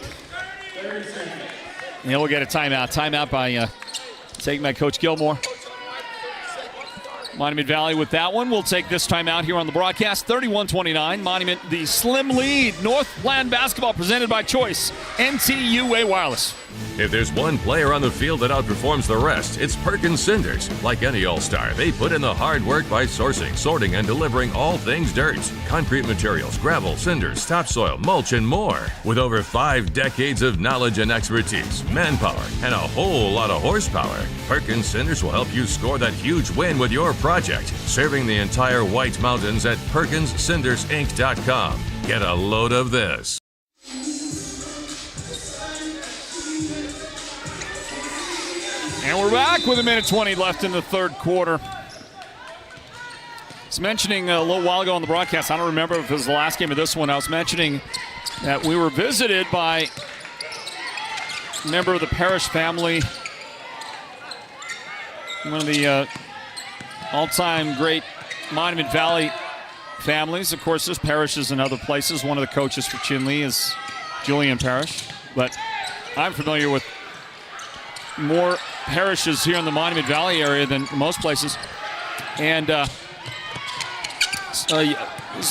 And we'll get a timeout. Timeout by taken by Coach Gilmore. Monument Valley with that one. We'll take this timeout here on the broadcast. 31-29. Monument, the slim lead. Northland basketball presented by Choice. NTUA Wireless. If there's one player on the field that outperforms the rest, it's Perkins Cinders. Like any All-Star, they put in the hard work by sourcing, sorting, and delivering all things dirt. Concrete materials, gravel, cinders, topsoil, mulch, and more. With over 5 decades of knowledge and expertise, manpower, and a whole lot of horsepower, Perkins Cinders will help you score that huge win with your project. Serving the entire White Mountains at PerkinsCindersInc.com. Get a load of this. And we're back with 1:20 left in the third quarter. I was mentioning a little while ago on the broadcast, I don't remember if it was the last game of this one, I was mentioning that we were visited by a member of the Parrish family, one of the all-time great Monument Valley families. Of course, there's Parishes in other places. One of the coaches for Chinle is Julian Parrish, but I'm familiar with more parishes here in the Monument Valley area than most places. And this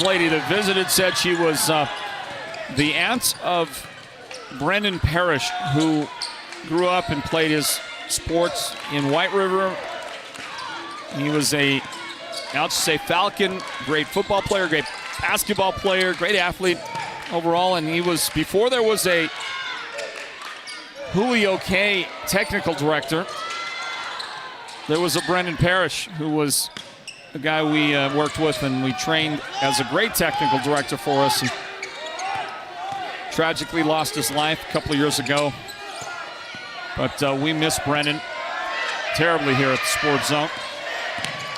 lady that visited said she was the aunt of Brendan Parrish, who grew up and played his sports in White River. He was a, I'll just say, Falcon, great football player, great basketball player, great athlete overall. And he was, before there was a Julio K technical director, there was a Brendan Parrish who was a guy we worked with and we trained as a great technical director for us. He tragically lost his life a couple of years ago. But we miss Brendan terribly here at the Sports Zone.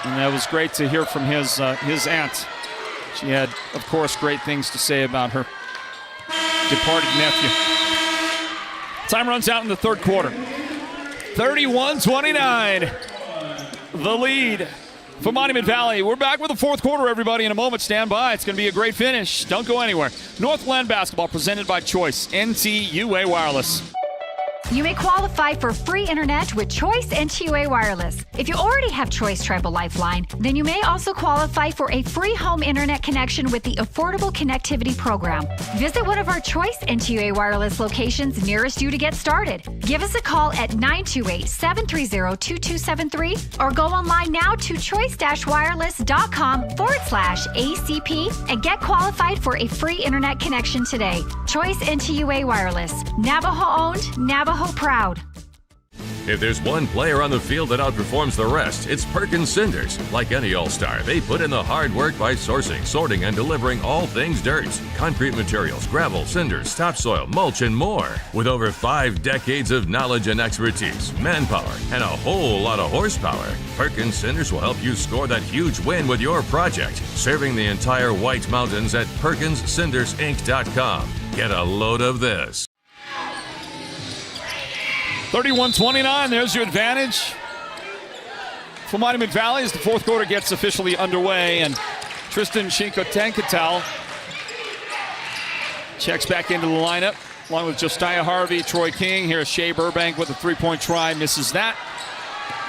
And that was great to hear from his aunt. She had, of course, great things to say about her departed nephew. Time runs out in the third quarter. 31-29. The lead for Monument Valley. We're back with the fourth quarter, everybody. In a moment, stand by. It's going to be a great finish. Don't go anywhere. Northland basketball presented by Choice NTUA Wireless. You may qualify for free internet with Choice NTUA Wireless. If you already have Choice Tribal Lifeline, then you may also qualify for a free home internet connection with the Affordable Connectivity Program. Visit one of our Choice NTUA Wireless locations nearest you to get started. Give us a call at 928-730-2273 or go online now to choice-wireless.com/ACP and get qualified for a free internet connection today. Choice NTUA Wireless. Navajo owned, Navajo proud. If there's one player on the field that outperforms the rest, it's Perkins Cinders. Like any All-Star, they put in the hard work by sourcing, sorting, and delivering all things dirt. Concrete materials, gravel, cinders, topsoil, mulch, and more. With over 5 decades of knowledge and expertise, manpower, and a whole lot of horsepower, Perkins Cinders will help you score that huge win with your project. Serving the entire White Mountains at PerkinsCindersInc.com. Get a load of this. 31-29, there's your advantage for Monument Valley as the fourth quarter gets officially underway. And Tristan Shinkotankatal checks back into the lineup, along with Josiah Harvey, Troy King. Here's Shea Burbank with a three-point try, misses that.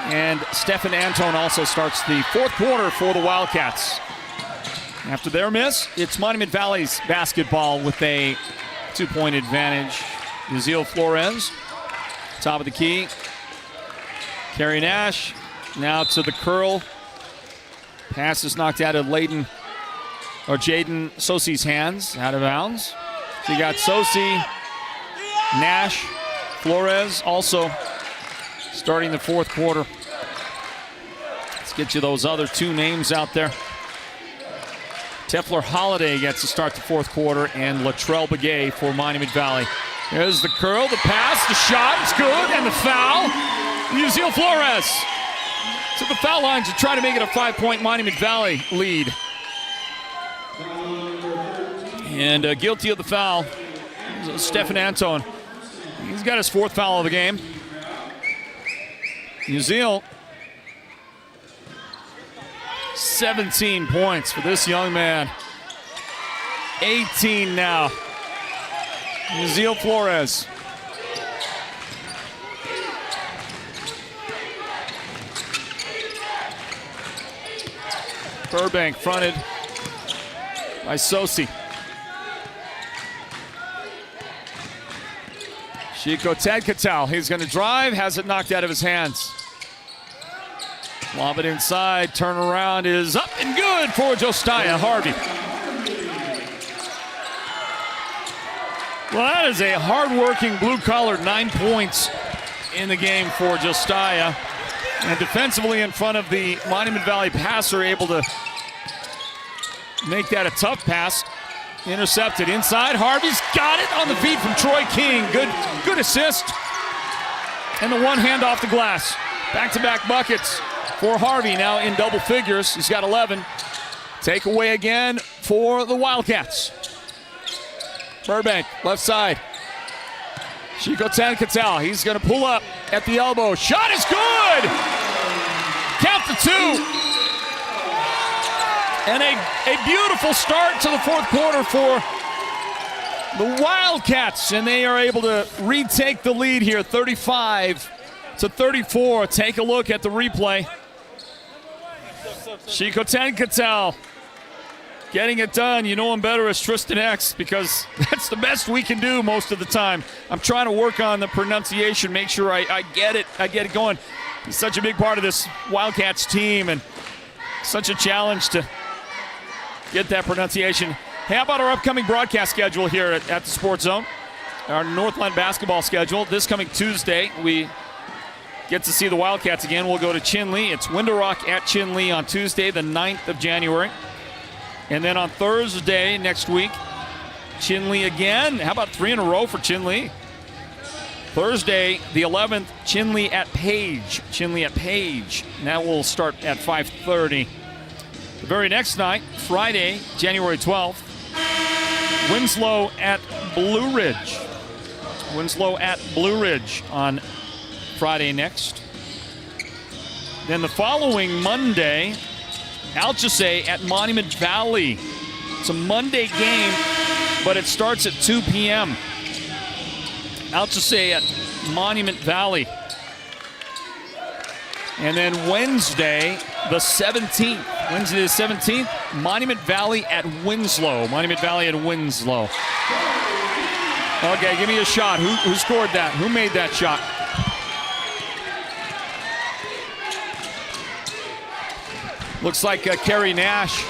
And Stephen Antone also starts the fourth quarter for the Wildcats. After their miss, it's Monument Valley's basketball with a 2-point advantage. Yasiel Flores, top of the key. Carrie Nash, now to the curl. Pass is knocked out of Jaden Sosi's hands, out of bounds. So you got Sosi, Nash, Flores also starting the fourth quarter. Let's get you those other two names out there. Tefler Holiday gets to start the fourth quarter, and Latrell Begay for Monument Valley. There's the curl, the pass, the shot, it's good, and the foul. Yasiel Flores to the foul line to try to make it a 5-point Monument Valley lead. And guilty of the foul, Stephen Antone. He's got his fourth foul of the game. Yasiel, 17 points for this young man. 18 now. Yasiel Flores. Burbank fronted by Sosi. Shinkotankatal, he's going to drive, has it knocked out of his hands. Lob it inside, turnaround is up and good for Josiah Harvey. Well, that is a hard-working, blue-collar 9 points in the game for Josiah. And defensively in front of the Monument Valley passer, able to make that a tough pass. Intercepted inside. Harvey's got it on the feed from Troy King. Good assist. And the one hand off the glass. Back-to-back buckets for Harvey, now in double figures. He's got 11. Takeaway again for the Wildcats. Burbank, left side. Shinkotankatal, he's going to pull up at the elbow. Shot is good! Count the two. And a beautiful start to the fourth quarter for the Wildcats. And they are able to retake the lead here, 35-34. Take a look at the replay. Shinkotankatal getting it done. You know him better as Tristan X, because that's the best we can do most of the time. I'm trying to work on the pronunciation, make sure I get it going. He's such a big part of this Wildcats team, and such a challenge to get that pronunciation. Hey, how about our upcoming broadcast schedule here at the Sports Zone? Our Northland basketball schedule. This coming Tuesday, we get to see the Wildcats again. We'll go to Chinle. It's Window Rock at Chinle on Tuesday, the 9th of January. And then on Thursday next week, Chinle again. How about 3 in a row for Chinle? Thursday, the 11th, Chinle at Page. Chinle at Page. And that will start at 5:30. The very next night, Friday, January 12th, Winslow at Blue Ridge. Winslow at Blue Ridge on Friday next. Then the following Monday, Alchese at Monument Valley. It's a Monday game, but it starts at 2 p.m. Alchese at Monument Valley. And then Wednesday, the 17th. Wednesday the 17th, Monument Valley at Winslow. Monument Valley at Winslow. Okay, give me a shot. Who scored that? Who made that shot? Looks like Kerry Nash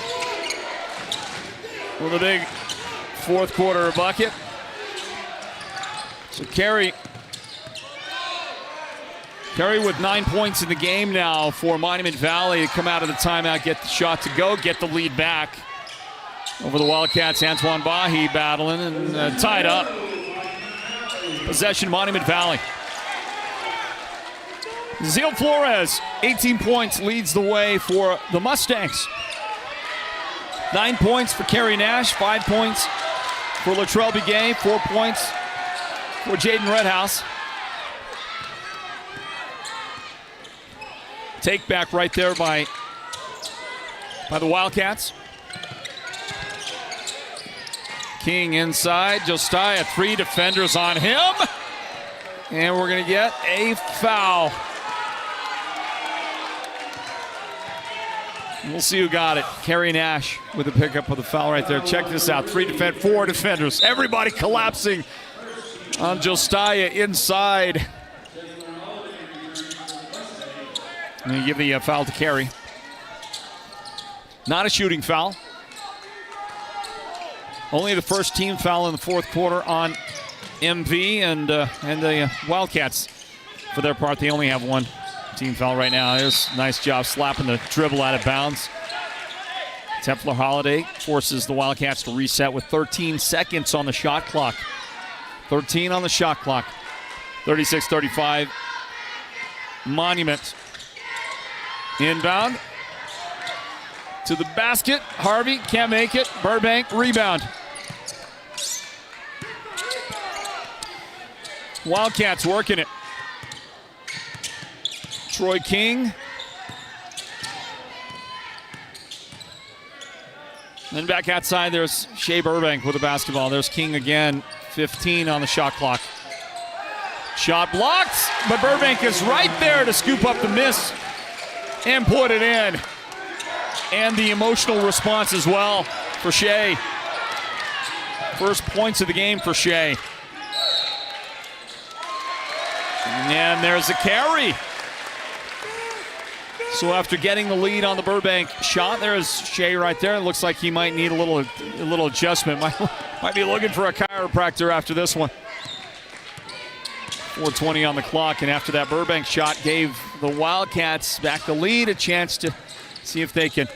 with a big fourth quarter bucket. So Kerry with 9 points in the game now for Monument Valley to come out of the timeout, get the shot to go, get the lead back over the Wildcats. Antoine Bahi battling and tied up. Possession, Monument Valley. Zil Flores, 18 points, leads the way for the Mustangs. 9 points for Kerry Nash, 5 points for Latrell Begay, 4 points for Jaden Redhouse. Take back right there by the Wildcats. King inside, Josiah, 3 defenders on him. And we're gonna get a foul. We'll see who got it. Kerry Nash with the pickup of the foul right there. Check this out, 4 defenders. Everybody collapsing on Josiah inside. And you give the foul to Kerry. Not a shooting foul. Only the first team foul in the fourth quarter on MV and the Wildcats. For their part, they only have one team foul right now. There's a nice job slapping the dribble out of bounds. Templar Holiday forces the Wildcats to reset with 13 seconds on the shot clock. 13 on the shot clock. 36-35. Monument. Inbound to the basket. Harvey can't make it. Burbank rebound. Wildcats working it. Troy King. Then back outside, there's Shea Burbank with the basketball. There's King again. 15 on the shot clock. Shot blocked, but Burbank is right there to scoop up the miss and put it in. And the emotional response as well for Shea. First points of the game for Shea. And there's a carry. So after getting the lead on the Burbank shot, there's Shea right there. It looks like he might need a little adjustment. Might be looking for a chiropractor after this one. 4:20 on the clock, and after that Burbank shot gave the Wildcats back the lead, a chance to see if they can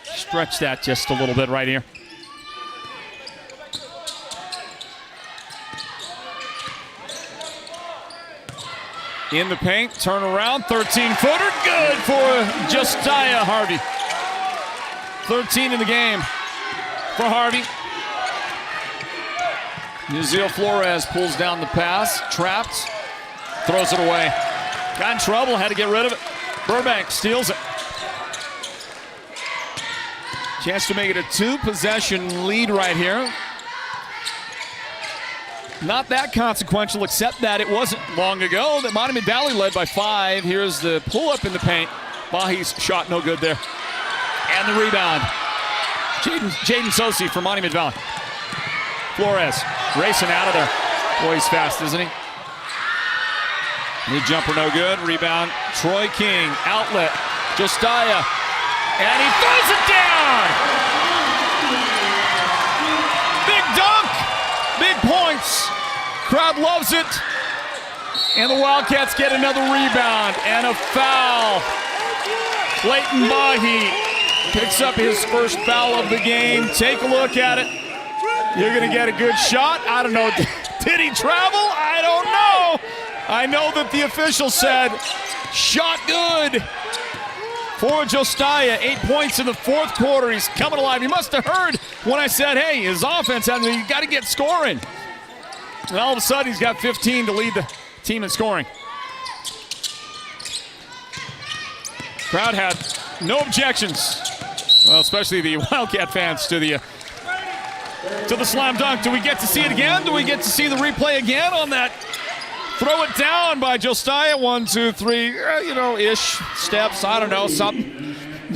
stretch that just a little bit right here. In the paint, turn around, 13-footer, good for Josiah Harvey. 13 in the game for Harvey. Nuzil Flores pulls down the pass, trapped, throws it away. Got in trouble, had to get rid of it. Burbank steals it. Chance to make it a 2-possession lead right here. Not that consequential, except that it wasn't long ago that Monument Valley led by 5. Here's the pull-up in the paint. Bahi's shot no good there. And the rebound. Jaden Sosi for Monument Valley. Flores racing out of there. Boy, he's fast, isn't he? Mid jumper no good. Rebound. Troy King. Outlet. Josiah. And he throws it down! Big dunk! Big points. Crowd loves it. And the Wildcats get another rebound and a foul. Clayton Bahi picks up his first foul of the game. Take a look at it. You're going to get a good shot. I don't know. Did he travel? I don't know. I know that the official said shot good for Josiah. 8 points in the fourth quarter. He's coming alive. He must have heard when I said, hey, his offense, you got to get scoring. And all of a sudden, he's got 15 to lead the team in scoring. Crowd had no objections. Well, especially the Wildcat fans to the slam dunk. Do we get to see it again? Do we get to see the replay again on that? Throw it down by Josiah. 1, 2, 3, ish steps. I don't know, something.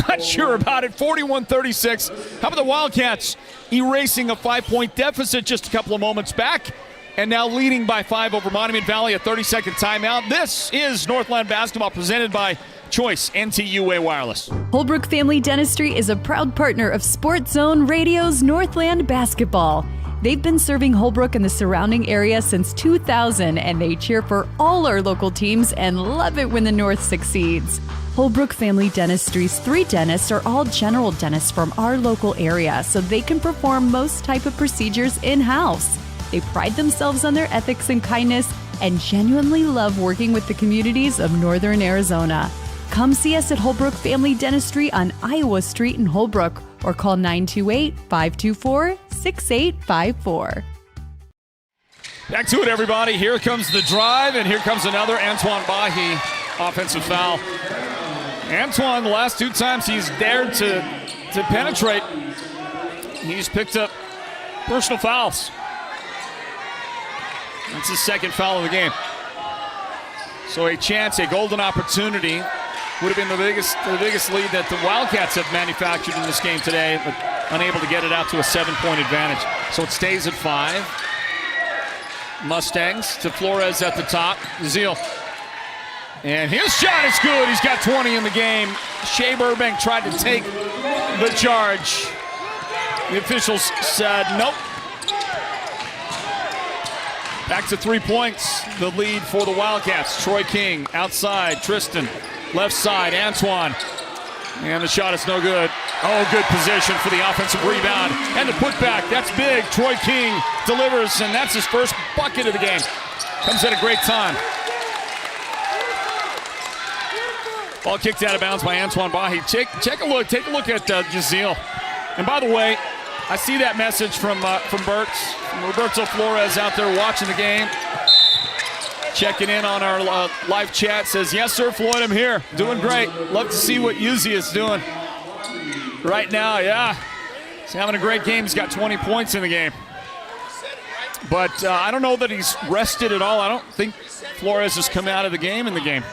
Not sure about it. 41-36. How about the Wildcats erasing a 5-point deficit just a couple of moments back and now leading by 5 over Monument Valley, a 30-second timeout. This is Northland Basketball presented by Choice NTUA Wireless. Holbrook Family Dentistry is a proud partner of Sports Zone Radio's Northland Basketball. They've been serving Holbrook and the surrounding area since 2000, and they cheer for all our local teams and love it when the North succeeds. Holbrook Family Dentistry's 3 dentists are all general dentists from our local area, so they can perform most type of procedures in-house. They pride themselves on their ethics and kindness and genuinely love working with the communities of Northern Arizona. Come see us at Holbrook Family Dentistry on Iowa Street in Holbrook or call 928-524-6854. Back to it, everybody. Here comes the drive, and here comes another Antoine Bahi offensive foul. Antoine, the last 2 times he's dared to penetrate, he's picked up personal fouls. That's his 2nd foul of the game. So a chance, a golden opportunity, would have been the biggest lead that the Wildcats have manufactured in this game today, but unable to get it out to a 7-point advantage. So it stays at 5. Mustangs to Flores at the top. Zeal. And his shot is good. He's got 20 in the game. Shea Burbank tried to take the charge. The officials said nope. Back to 3 points, the lead for the Wildcats. Troy King outside, Tristan left side, Antoine. And the shot is no good. Oh, good position for the offensive rebound. And the putback, that's big. Troy King delivers, and that's his first bucket of the game. Comes at a great time. Ball kicked out of bounds by Antoine Bahi. Take a look at Jaziel. And by the way, I see that message from Roberto Flores out there watching the game. Checking in on our live chat, says, yes, sir, Floyd, I'm here. Doing great. Love to see what Uzi is doing right now. Yeah, he's having a great game. He's got 20 points in the game. But I don't know that he's rested at all. I don't think Flores has come out of the game in the game.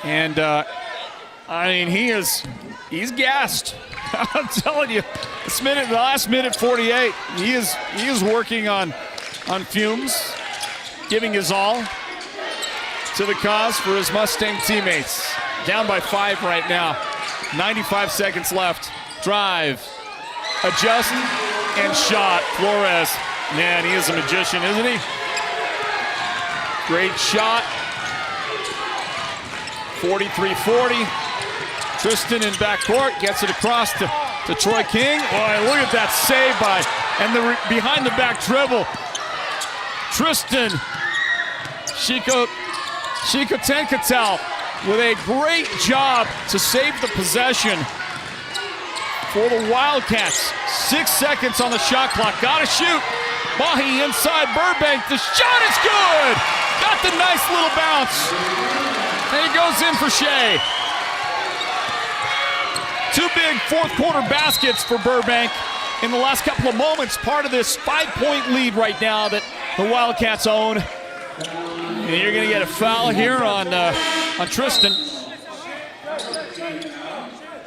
And, he's gassed. I'm telling you, the last minute 48, he is working on fumes, giving his all to the cause for his Mustang teammates. Down by 5 right now. 95 seconds left. Drive, adjust, and shot. Flores, man, he is a magician, isn't he? Great shot. 43-40. Tristan in backcourt gets it across to Troy King. Boy, look at that save and the behind the back dribble. Tristan Tenkatel with a great job to save the possession for the Wildcats. 6 seconds on the shot clock. Gotta shoot. Bahi inside Burbank. The shot is good. Got the nice little bounce. And he goes in for Shea. 2 big fourth-quarter baskets for Burbank in the last couple of moments. Part of this 5-point lead right now that the Wildcats own. And you're going to get a foul here on Tristan.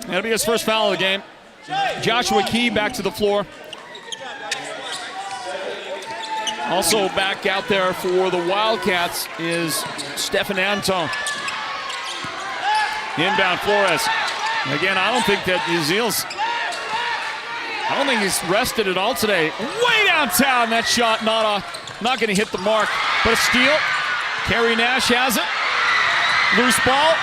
That'll be his first foul of the game. Joshua Key back to the floor. Also back out there for the Wildcats is Stefan Anton. Inbound Flores. Again, I don't think he's rested at all today. Way downtown, that shot not going to hit the mark, but a steal. Kerry Nash has it. Loose ball.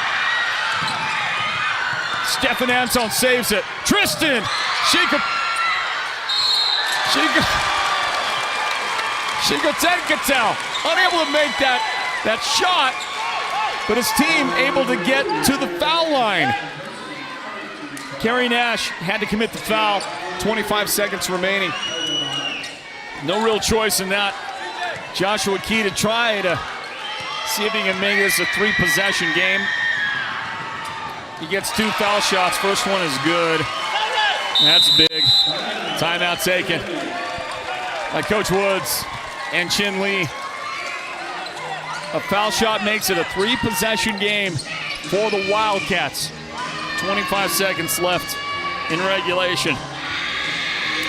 Stefan Anton saves it. Tristan Tenkatel unable to make that shot, but his team able to get to the foul line. Kerry Nash had to commit the foul. 25 seconds remaining. No real choice in that. Joshua Key to try to see if he can make this a 3-possession game. He gets 2 foul shots. First one is good. That's big. Timeout taken by Coach Woods and Chinle. A foul shot makes it a 3-possession game for the Wildcats. 25 seconds left in regulation.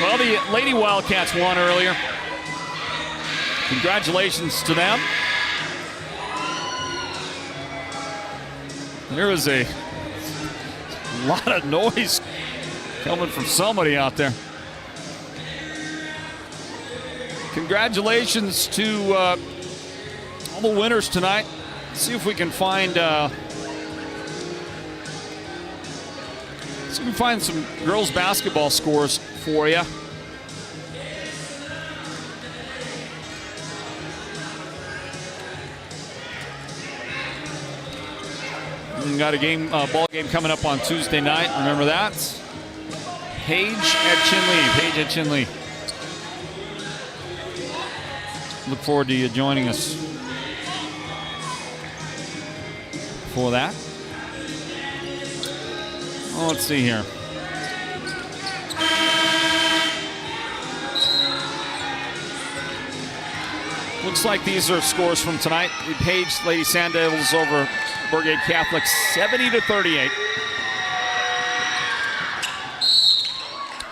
Well, the Lady Wildcats won earlier. Congratulations to them. There is a lot of noise coming from somebody out there. Congratulations to all the winners tonight. Let's see if we can find some girls basketball scores for you. We got a ball game coming up on Tuesday night. Remember that? Paige at Chinle. Look forward to you joining us for that. Oh, let's see here. Looks like these are scores from tonight. Paige Lady Sand Devils over Brigade Catholic 70-38.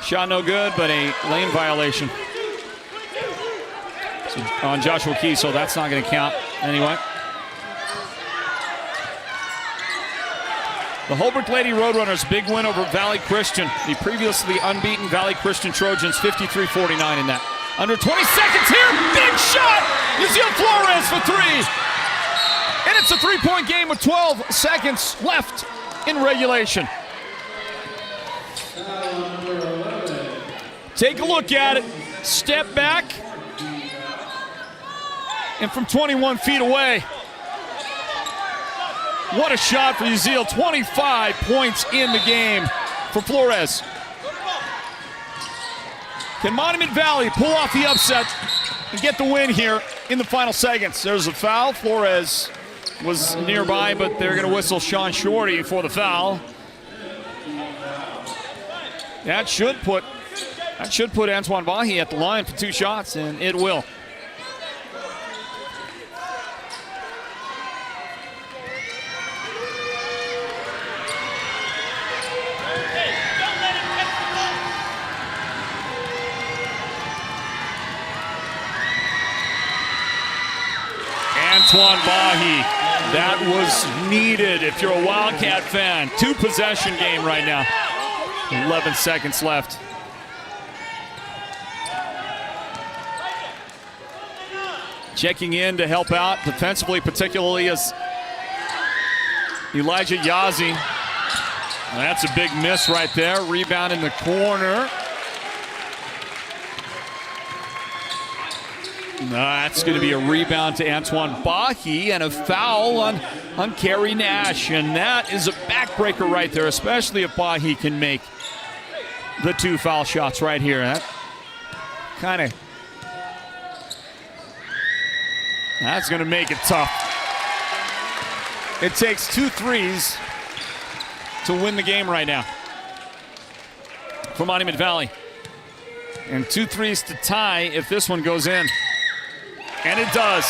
Shot no good, but a lane violation on Joshua Key, so that's not going to count anyway. The Holbrook Lady Roadrunners, big win over Valley Christian. The previously unbeaten Valley Christian Trojans, 53-49 in that. Under 20 seconds here, big shot! Yasiel Flores for 3. And it's a 3-point game with 12 seconds left in regulation. Take a look at it. Step back. And from 21 feet away. What a shot for Yasiel. 25 points in the game for Flores. Can Monument Valley pull off the upset and get the win here in the final seconds? There's a foul. Flores was nearby, but they're going to whistle Sean Shorty for the foul. That should put Antoine Bahi at the line for 2 shots, and it will. Antoine Bahi, that was needed if you're a Wildcat fan. 2-possession game right now. 11 seconds left. Checking in to help out defensively, particularly as Elijah Yazi. That's a big miss right there. Rebound in the corner. That's going to be a rebound to Antoine Bahi and a foul on Carrie Nash. And that is a backbreaker right there, especially if Bahi can make the 2 foul shots right here. That kind of, that's going to make it tough. It takes 2 threes to win the game right now for Monument Valley. And 2 threes to tie if this one goes in. And it does.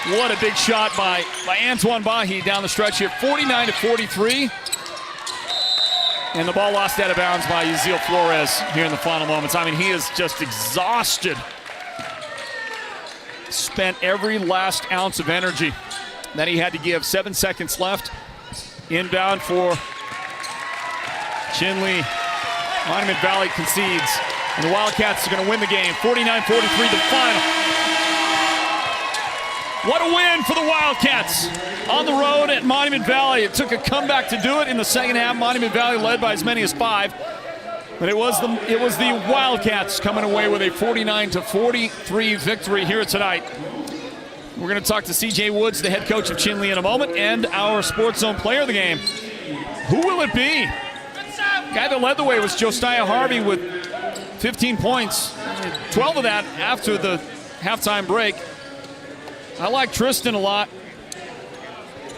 What a big shot by Antoine Bahi down the stretch here. 49-43. And the ball lost out of bounds by Yasiel Flores here in the final moments. I mean, he is just exhausted. Spent every last ounce of energy that he had to give. 7 seconds left. Inbound for Chinle. Monument Valley concedes. And the Wildcats are going to win the game. 49-43 the final. What a win for the Wildcats on the road at Monument Valley. It took a comeback to do it in the second half. Monument Valley led by as many as 5. But it was the Wildcats coming away with a 49-43 victory here tonight. We're going to talk to C.J. Woods, the head coach of Chinle, in a moment, and our Sports Zone player of the game. Who will it be? The guy that led the way was Josiah Harvey with 15 points. 12 of that after the halftime break. I like Tristan a lot.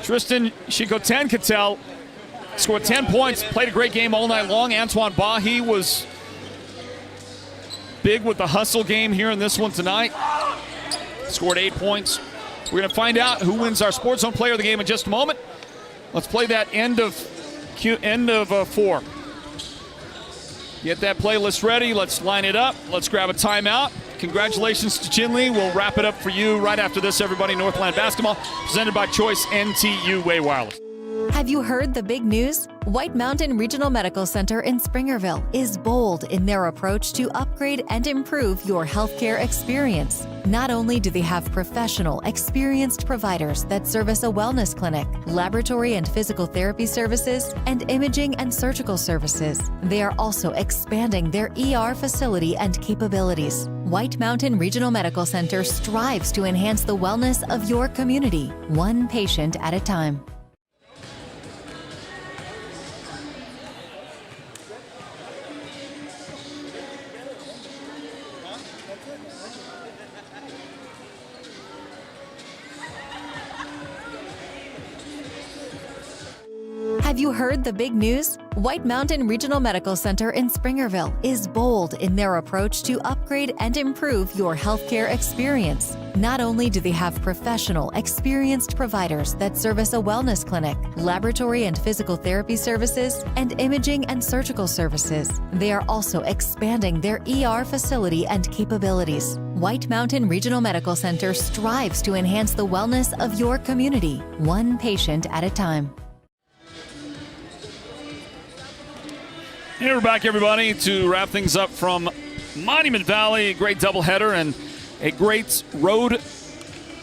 Tristan Chicoten Cattell, Scored 10 points, played a great game all night long. Antoine Bahi was big with the hustle game here in this one tonight. Scored 8 points. We're going to find out who wins our Sports Zone Player of the Game in just a moment. Let's play that end of 4. Get that playlist ready. Let's line it up. Let's grab a timeout. Congratulations to Chinle. We'll wrap it up for you right after this, everybody. Northland Basketball, presented by Choice NTUA Wireless. Have you heard the big news? White Mountain Regional Medical Center in Springerville is bold in their approach to upgrade and improve your healthcare experience. Not only do they have professional, experienced providers that service a wellness clinic, laboratory and physical therapy services, and imaging and surgical services, they are also expanding their ER facility and capabilities. White Mountain Regional Medical Center strives to enhance the wellness of your community, one patient at a time. Have you heard the big news? White Mountain Regional Medical Center in Springerville is bold in their approach to upgrade and improve your healthcare experience. Not only do they have professional, experienced providers that service a wellness clinic, laboratory and physical therapy services, and imaging and surgical services, they are also expanding their ER facility and capabilities. White Mountain Regional Medical Center strives to enhance the wellness of your community, one patient at a time. Hey, we're back, everybody, to wrap things up from Monument Valley. A great doubleheader and a great road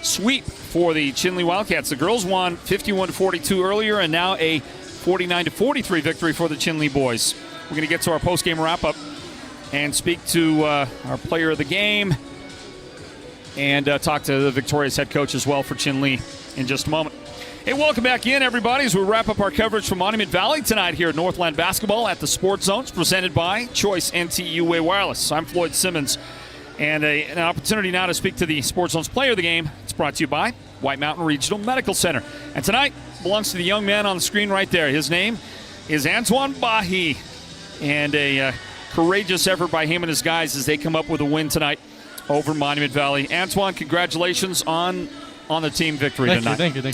sweep for the Chinle Wildcats. The girls won 51-42 earlier, and now a 49-43 victory for the Chinle boys. We're going to get to our post-game wrap-up and speak to our player of the game and talk to the victorious head coach as well for Chinle in just a moment. Hey, welcome back in, everybody, as we wrap up our coverage from Monument Valley tonight here at Northland Basketball at the Sports Zones, presented by Choice NTUA Wireless. I'm Floyd Simmons, and an opportunity now to speak to the Sports Zones Player of the Game. It's brought to you by White Mountain Regional Medical Center. And tonight belongs to the young man on the screen right there. His name is Antoine Bahi, and a courageous effort by him and his guys as they come up with a win tonight over Monument Valley. Antoine, congratulations on the team victory tonight. Thank you.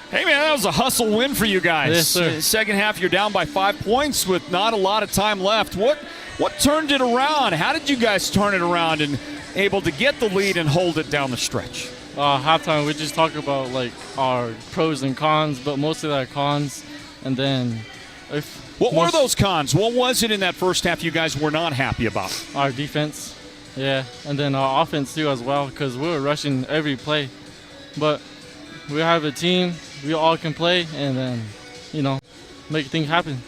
Hey, man, that was a hustle win for you guys. Yes, sir. Second half, you're down by 5 points with not a lot of time left. What turned it around? How did you guys turn it around and able to get the lead and hold it down the stretch? Halftime, we just talk about like our pros and cons, but mostly our cons. And then, what were those cons? What was it in that first half you guys were not happy about? Our defense, yeah, and then our offense too as well, because we were rushing every play. But we have a team. We all can play and then, make things happen.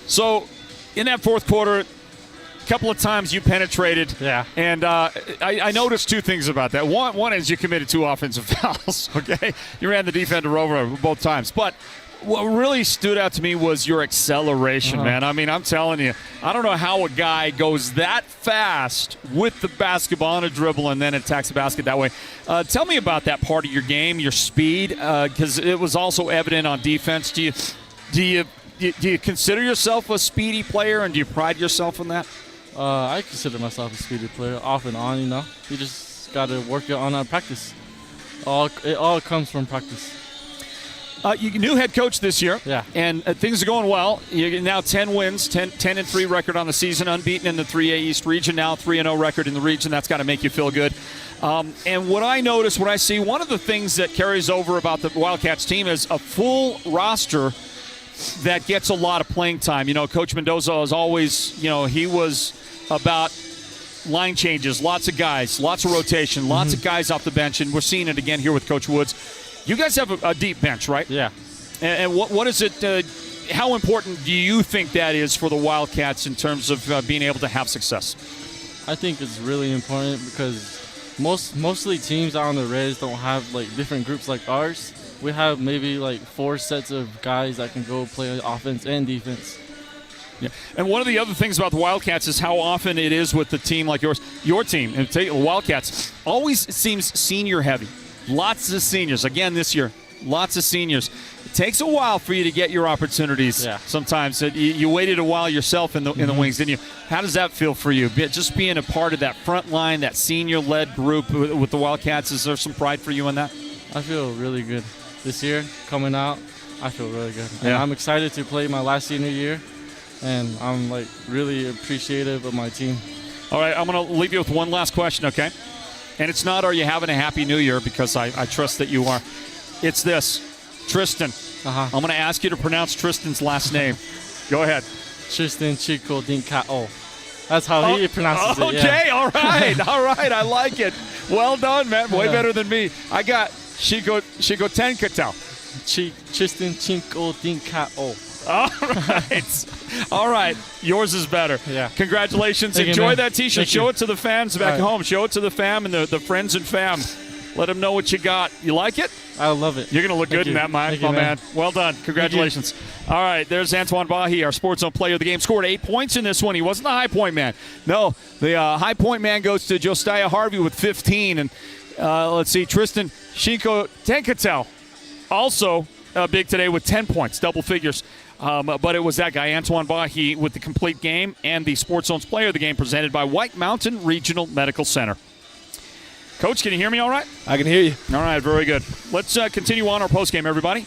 So, in that fourth quarter, a couple of times you penetrated. Yeah. And I noticed two things about that. One is you committed 2 offensive fouls, okay? You ran the defender over both times. But what really stood out to me was your acceleration, man. I mean, I'm telling you, I don't know how a guy goes that fast with the basketball on a dribble and then attacks the basket that way. Tell me about that part of your game, your speed, because it was also evident on defense. Do you consider yourself a speedy player, and do you pride yourself in that? I consider myself a speedy player, off and on. You just got to work it on our practice. It all comes from practice. You're new head coach this year, yeah, and things are going well. You're now 10 wins, 10-3 record on the season, unbeaten in the 3A East region, now 3-0 record in the region. That's got to make you feel good. And what I notice, what I see, one of the things that carries over about the Wildcats team is a full roster that gets a lot of playing time. Coach Mendoza is always, he was about line changes, lots of guys, lots of rotation, lots of guys off the bench, and we're seeing it again here with Coach Woods. You guys have a deep bench, right? Yeah. And what is it, how important do you think that is for the Wildcats in terms of being able to have success? I think it's really important because mostly teams out on the Reds don't have like different groups like ours. We have maybe like 4 sets of guys that can go play offense and defense. Yeah. And one of the other things about the Wildcats is how often it is with the team like yours. Your team, and the Wildcats, always seems senior heavy. Lots of seniors. Again, this year, lots of seniors. takes a while for you to get your opportunities. Yeah. Sometimes you waited a while yourself in the wings, didn't you? How does that feel for you? Just being a part of that front line, that senior-led group with the Wildcats, is there some pride for you in that? I feel really good. This year, coming out, I feel really good. And Yeah. I'm excited to play my last senior year, and I'm like really appreciative of my team. All right, I'm going to leave you with one last question, okay? And it's not, are you having a happy new year, because I trust that you are. It's this, Tristan. I'm going to ask you to pronounce Tristan's last name. Go ahead. Tristan Chico Dinkao. That's how he pronounces it. Okay, Yeah. all right, I like it. Well done, man. Way better than me. I got Chico Tenkatao. Tristan Chico Dinkao. All right. Yours is better. Yeah. Congratulations. Thank you, Enjoy man. that T-shirt. Thank Show you. it to the fans back home. Show it to the fam and the friends and fam. Let them know what you got. You like it? I love it. You're going to look good in that, my man. Well done. Congratulations. All right, there's Antoine Bahi, our Sports Zone player of the game. Scored 8 points in this one. He wasn't the high point man. No, the high point man goes to Josiah Harvey with 15. And let's see, Tristan Shinko Tenkatel also big today with 10 points, double figures. But it was that guy, Antoine Bahi, with the complete game and the Sports Zone's player of the game presented by White Mountain Regional Medical Center. Coach, can you hear me all right? I can hear you. All right, very good. Let's continue on our postgame, everybody.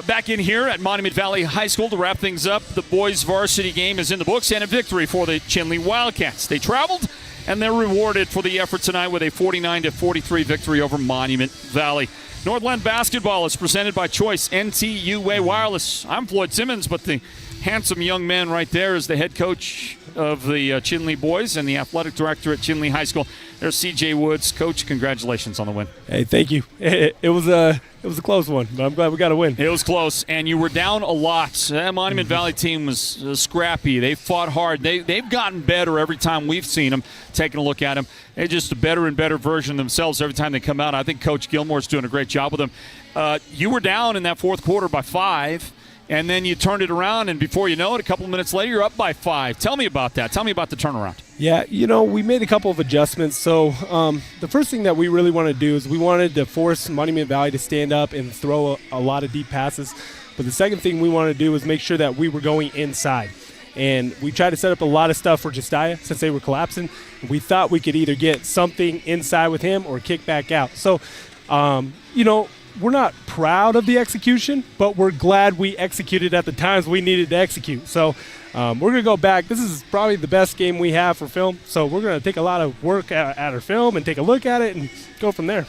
Back in here at Monument Valley High School to wrap things up. The boys' varsity game is in the books and a victory for the Chinle Wildcats. They traveled, and they're rewarded for the effort tonight with a 49-43 victory over Monument Valley. Northland basketball is presented by Choice NTUA Wireless. I'm Floyd Simmons, but the handsome young man right there is the head coach of the Chinle boys and the athletic director at Chinle High School. There's C.J. Woods. Coach, congratulations on the win. Hey, thank you. It was a close one, but I'm glad we got a win. It was close, and you were down a lot. That Monument Valley team was scrappy. They fought hard. They've gotten better every time we've seen them, taking a look at them. They're just a better and better version of themselves every time they come out. I think Coach Gilmore's doing a great job with them. You were down in that fourth quarter by 5. And then you turned it around, and before you know it, a couple of minutes later, you're up by 5. Tell me about that. Tell me about the turnaround. Yeah, we made a couple of adjustments. So the first thing that we really wanted to do is we wanted to force Monument Valley to stand up and throw a lot of deep passes. But the second thing we wanted to do was make sure that we were going inside. And we tried to set up a lot of stuff for Josiah since they were collapsing. We thought we could either get something inside with him or kick back out. So, we're not proud of the execution, but we're glad we executed at the times we needed to execute. So we're going to go back. This is probably the best game we have for film. So we're going to take a lot of work at our film and take a look at it and go from there.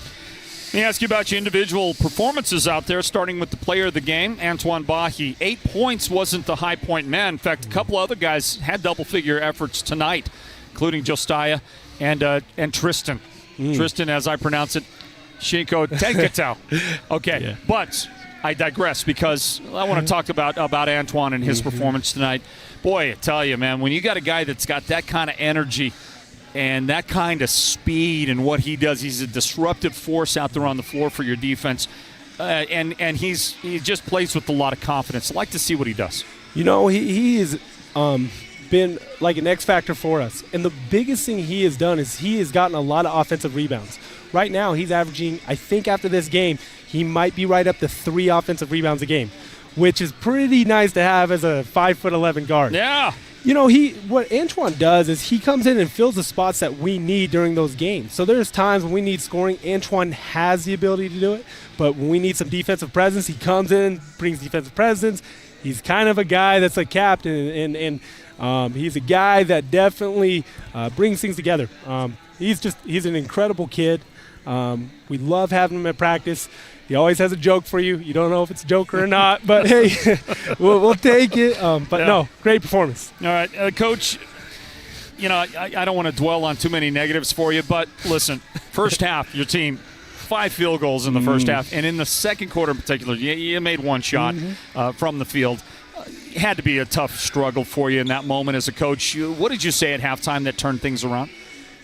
Let me ask you about your individual performances out there, starting with the player of the game, Antoine Bahi. 8 points wasn't the high point man. In fact, a couple other guys had double-figure efforts tonight, including Josiah and Tristan. Tristan, as I pronounce it, Shinko Tenkatao. Okay, yeah. But I digress because I want to talk about Antoine and his performance tonight. Boy, I tell you, man, when you got a guy that's got that kind of energy and that kind of speed and what he does, he's a disruptive force out there on the floor for your defense. And he just plays with a lot of confidence. I like to see what he does. He has been like an X factor for us. And the biggest thing he has done is he has gotten a lot of offensive rebounds. Right now, he's averaging, I think after this game, he might be right up to 3 offensive rebounds a game, which is pretty nice to have as a 5'11" guard. Yeah. What Antoine does is he comes in and fills the spots that we need during those games. So there's times when we need scoring. Antoine has the ability to do it, but when we need some defensive presence, he comes in, brings defensive presence. He's kind of a guy that's a captain, and he's a guy that definitely brings things together. He's an incredible kid. We love having him at practice. He always has a joke for you. You don't know if it's a joke or not, but hey, we'll take it. No, great performance. All right, Coach, I don't want to dwell on too many negatives for you, but listen, first half, your team, 5 field goals in the first half, and in the second quarter in particular, you made 1 shot from the field. It had to be a tough struggle for you in that moment as a coach. What did you say at halftime that turned things around?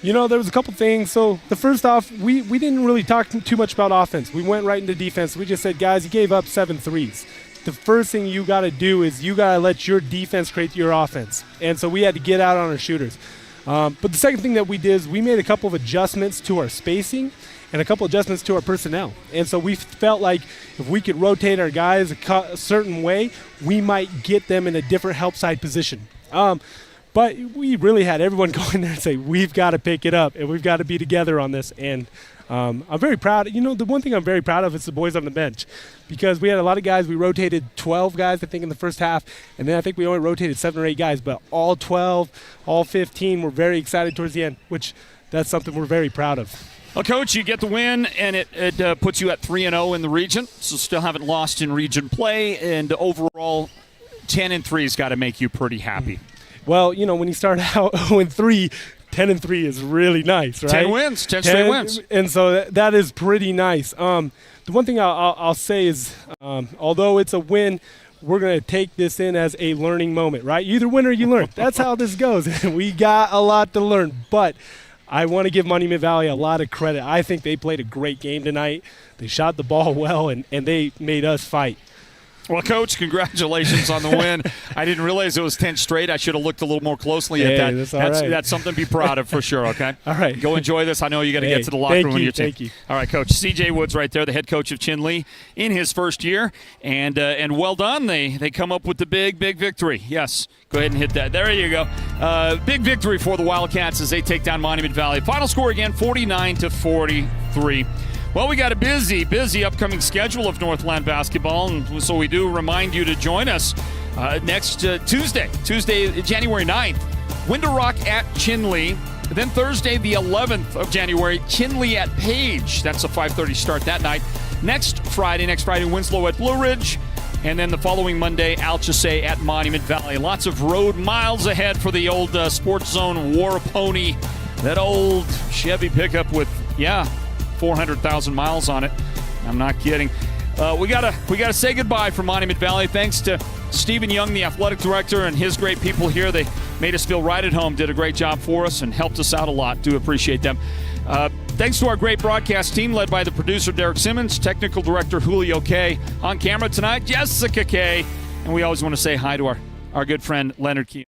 There was a couple things. So the first off, we didn't really talk too much about offense. We went right into defense. We just said, guys, you gave up 7 threes. The first thing you got to do is you got to let your defense create your offense. And so we had to get out on our shooters. But the second thing that we did is we made a couple of adjustments to our spacing and a couple adjustments to our personnel. And so we felt like if we could rotate our guys a certain way, we might get them in a different help side position. But we really had everyone go in there and say, we've got to pick it up and we've got to be together on this. And I'm very proud. You know, the one thing I'm very proud of is the boys on the bench, because we had a lot of guys. We rotated 12 guys, I think, in the first half, and then I think we only rotated 7 or 8 guys. But all 12, all 15 were very excited towards the end, which that's something we're very proud of. Well, Coach, you get the win, and it puts you at 3-0 in the region, so still haven't lost in region play, and overall 10-3 has got to make you pretty happy. Well, you know, when you start out 0-3, 10-3 is really nice, right? 10 wins, 10 straight wins. And so that is pretty nice. The one thing I'll say is, although it's a win, we're going to take this in as a learning moment, right? You either win or you learn. That's how this goes. We got a lot to learn, but I want to give Monument Valley a lot of credit. I think they played a great game tonight. They shot the ball well, and they made us fight. Well, Coach, congratulations on the win. I didn't realize it was 10 straight. I should have looked a little more closely at that. That's all right. That's something to be proud of for sure, okay? All right. Go enjoy this. I know you got to get to the locker room with your team. Thank you. All right, Coach. C.J. Woods right there, the head coach of Chinle in his first year. And well done. They come up with the big victory. Yes. Go ahead and hit that. There you go. Big victory for the Wildcats as they take down Monument Valley. Final score again, 49-43. Well, we got a busy upcoming schedule of Northland basketball, and so we do remind you to join us next Tuesday, January 9th. Window Rock at Chinle. Then Thursday, the 11th of January, Chinle at Page. That's a 5:30 start that night. Next Friday, Winslow at Blue Ridge. And then the following Monday, Alchesay at Monument Valley. Lots of road miles ahead for the old Sports Zone War Pony. That old Chevy pickup with, 400,000 miles on it. I'm not kidding. We gotta say goodbye from Monument Valley. Thanks to Stephen Young, the athletic director, and his great people here. They made us feel right at home, did a great job for us, and helped us out a lot. Do appreciate them. Thanks to our great broadcast team led by the producer, Derek Simmons, technical director, Julio K. On camera tonight, Jessica K. And we always want to say hi to our good friend, Leonard Key.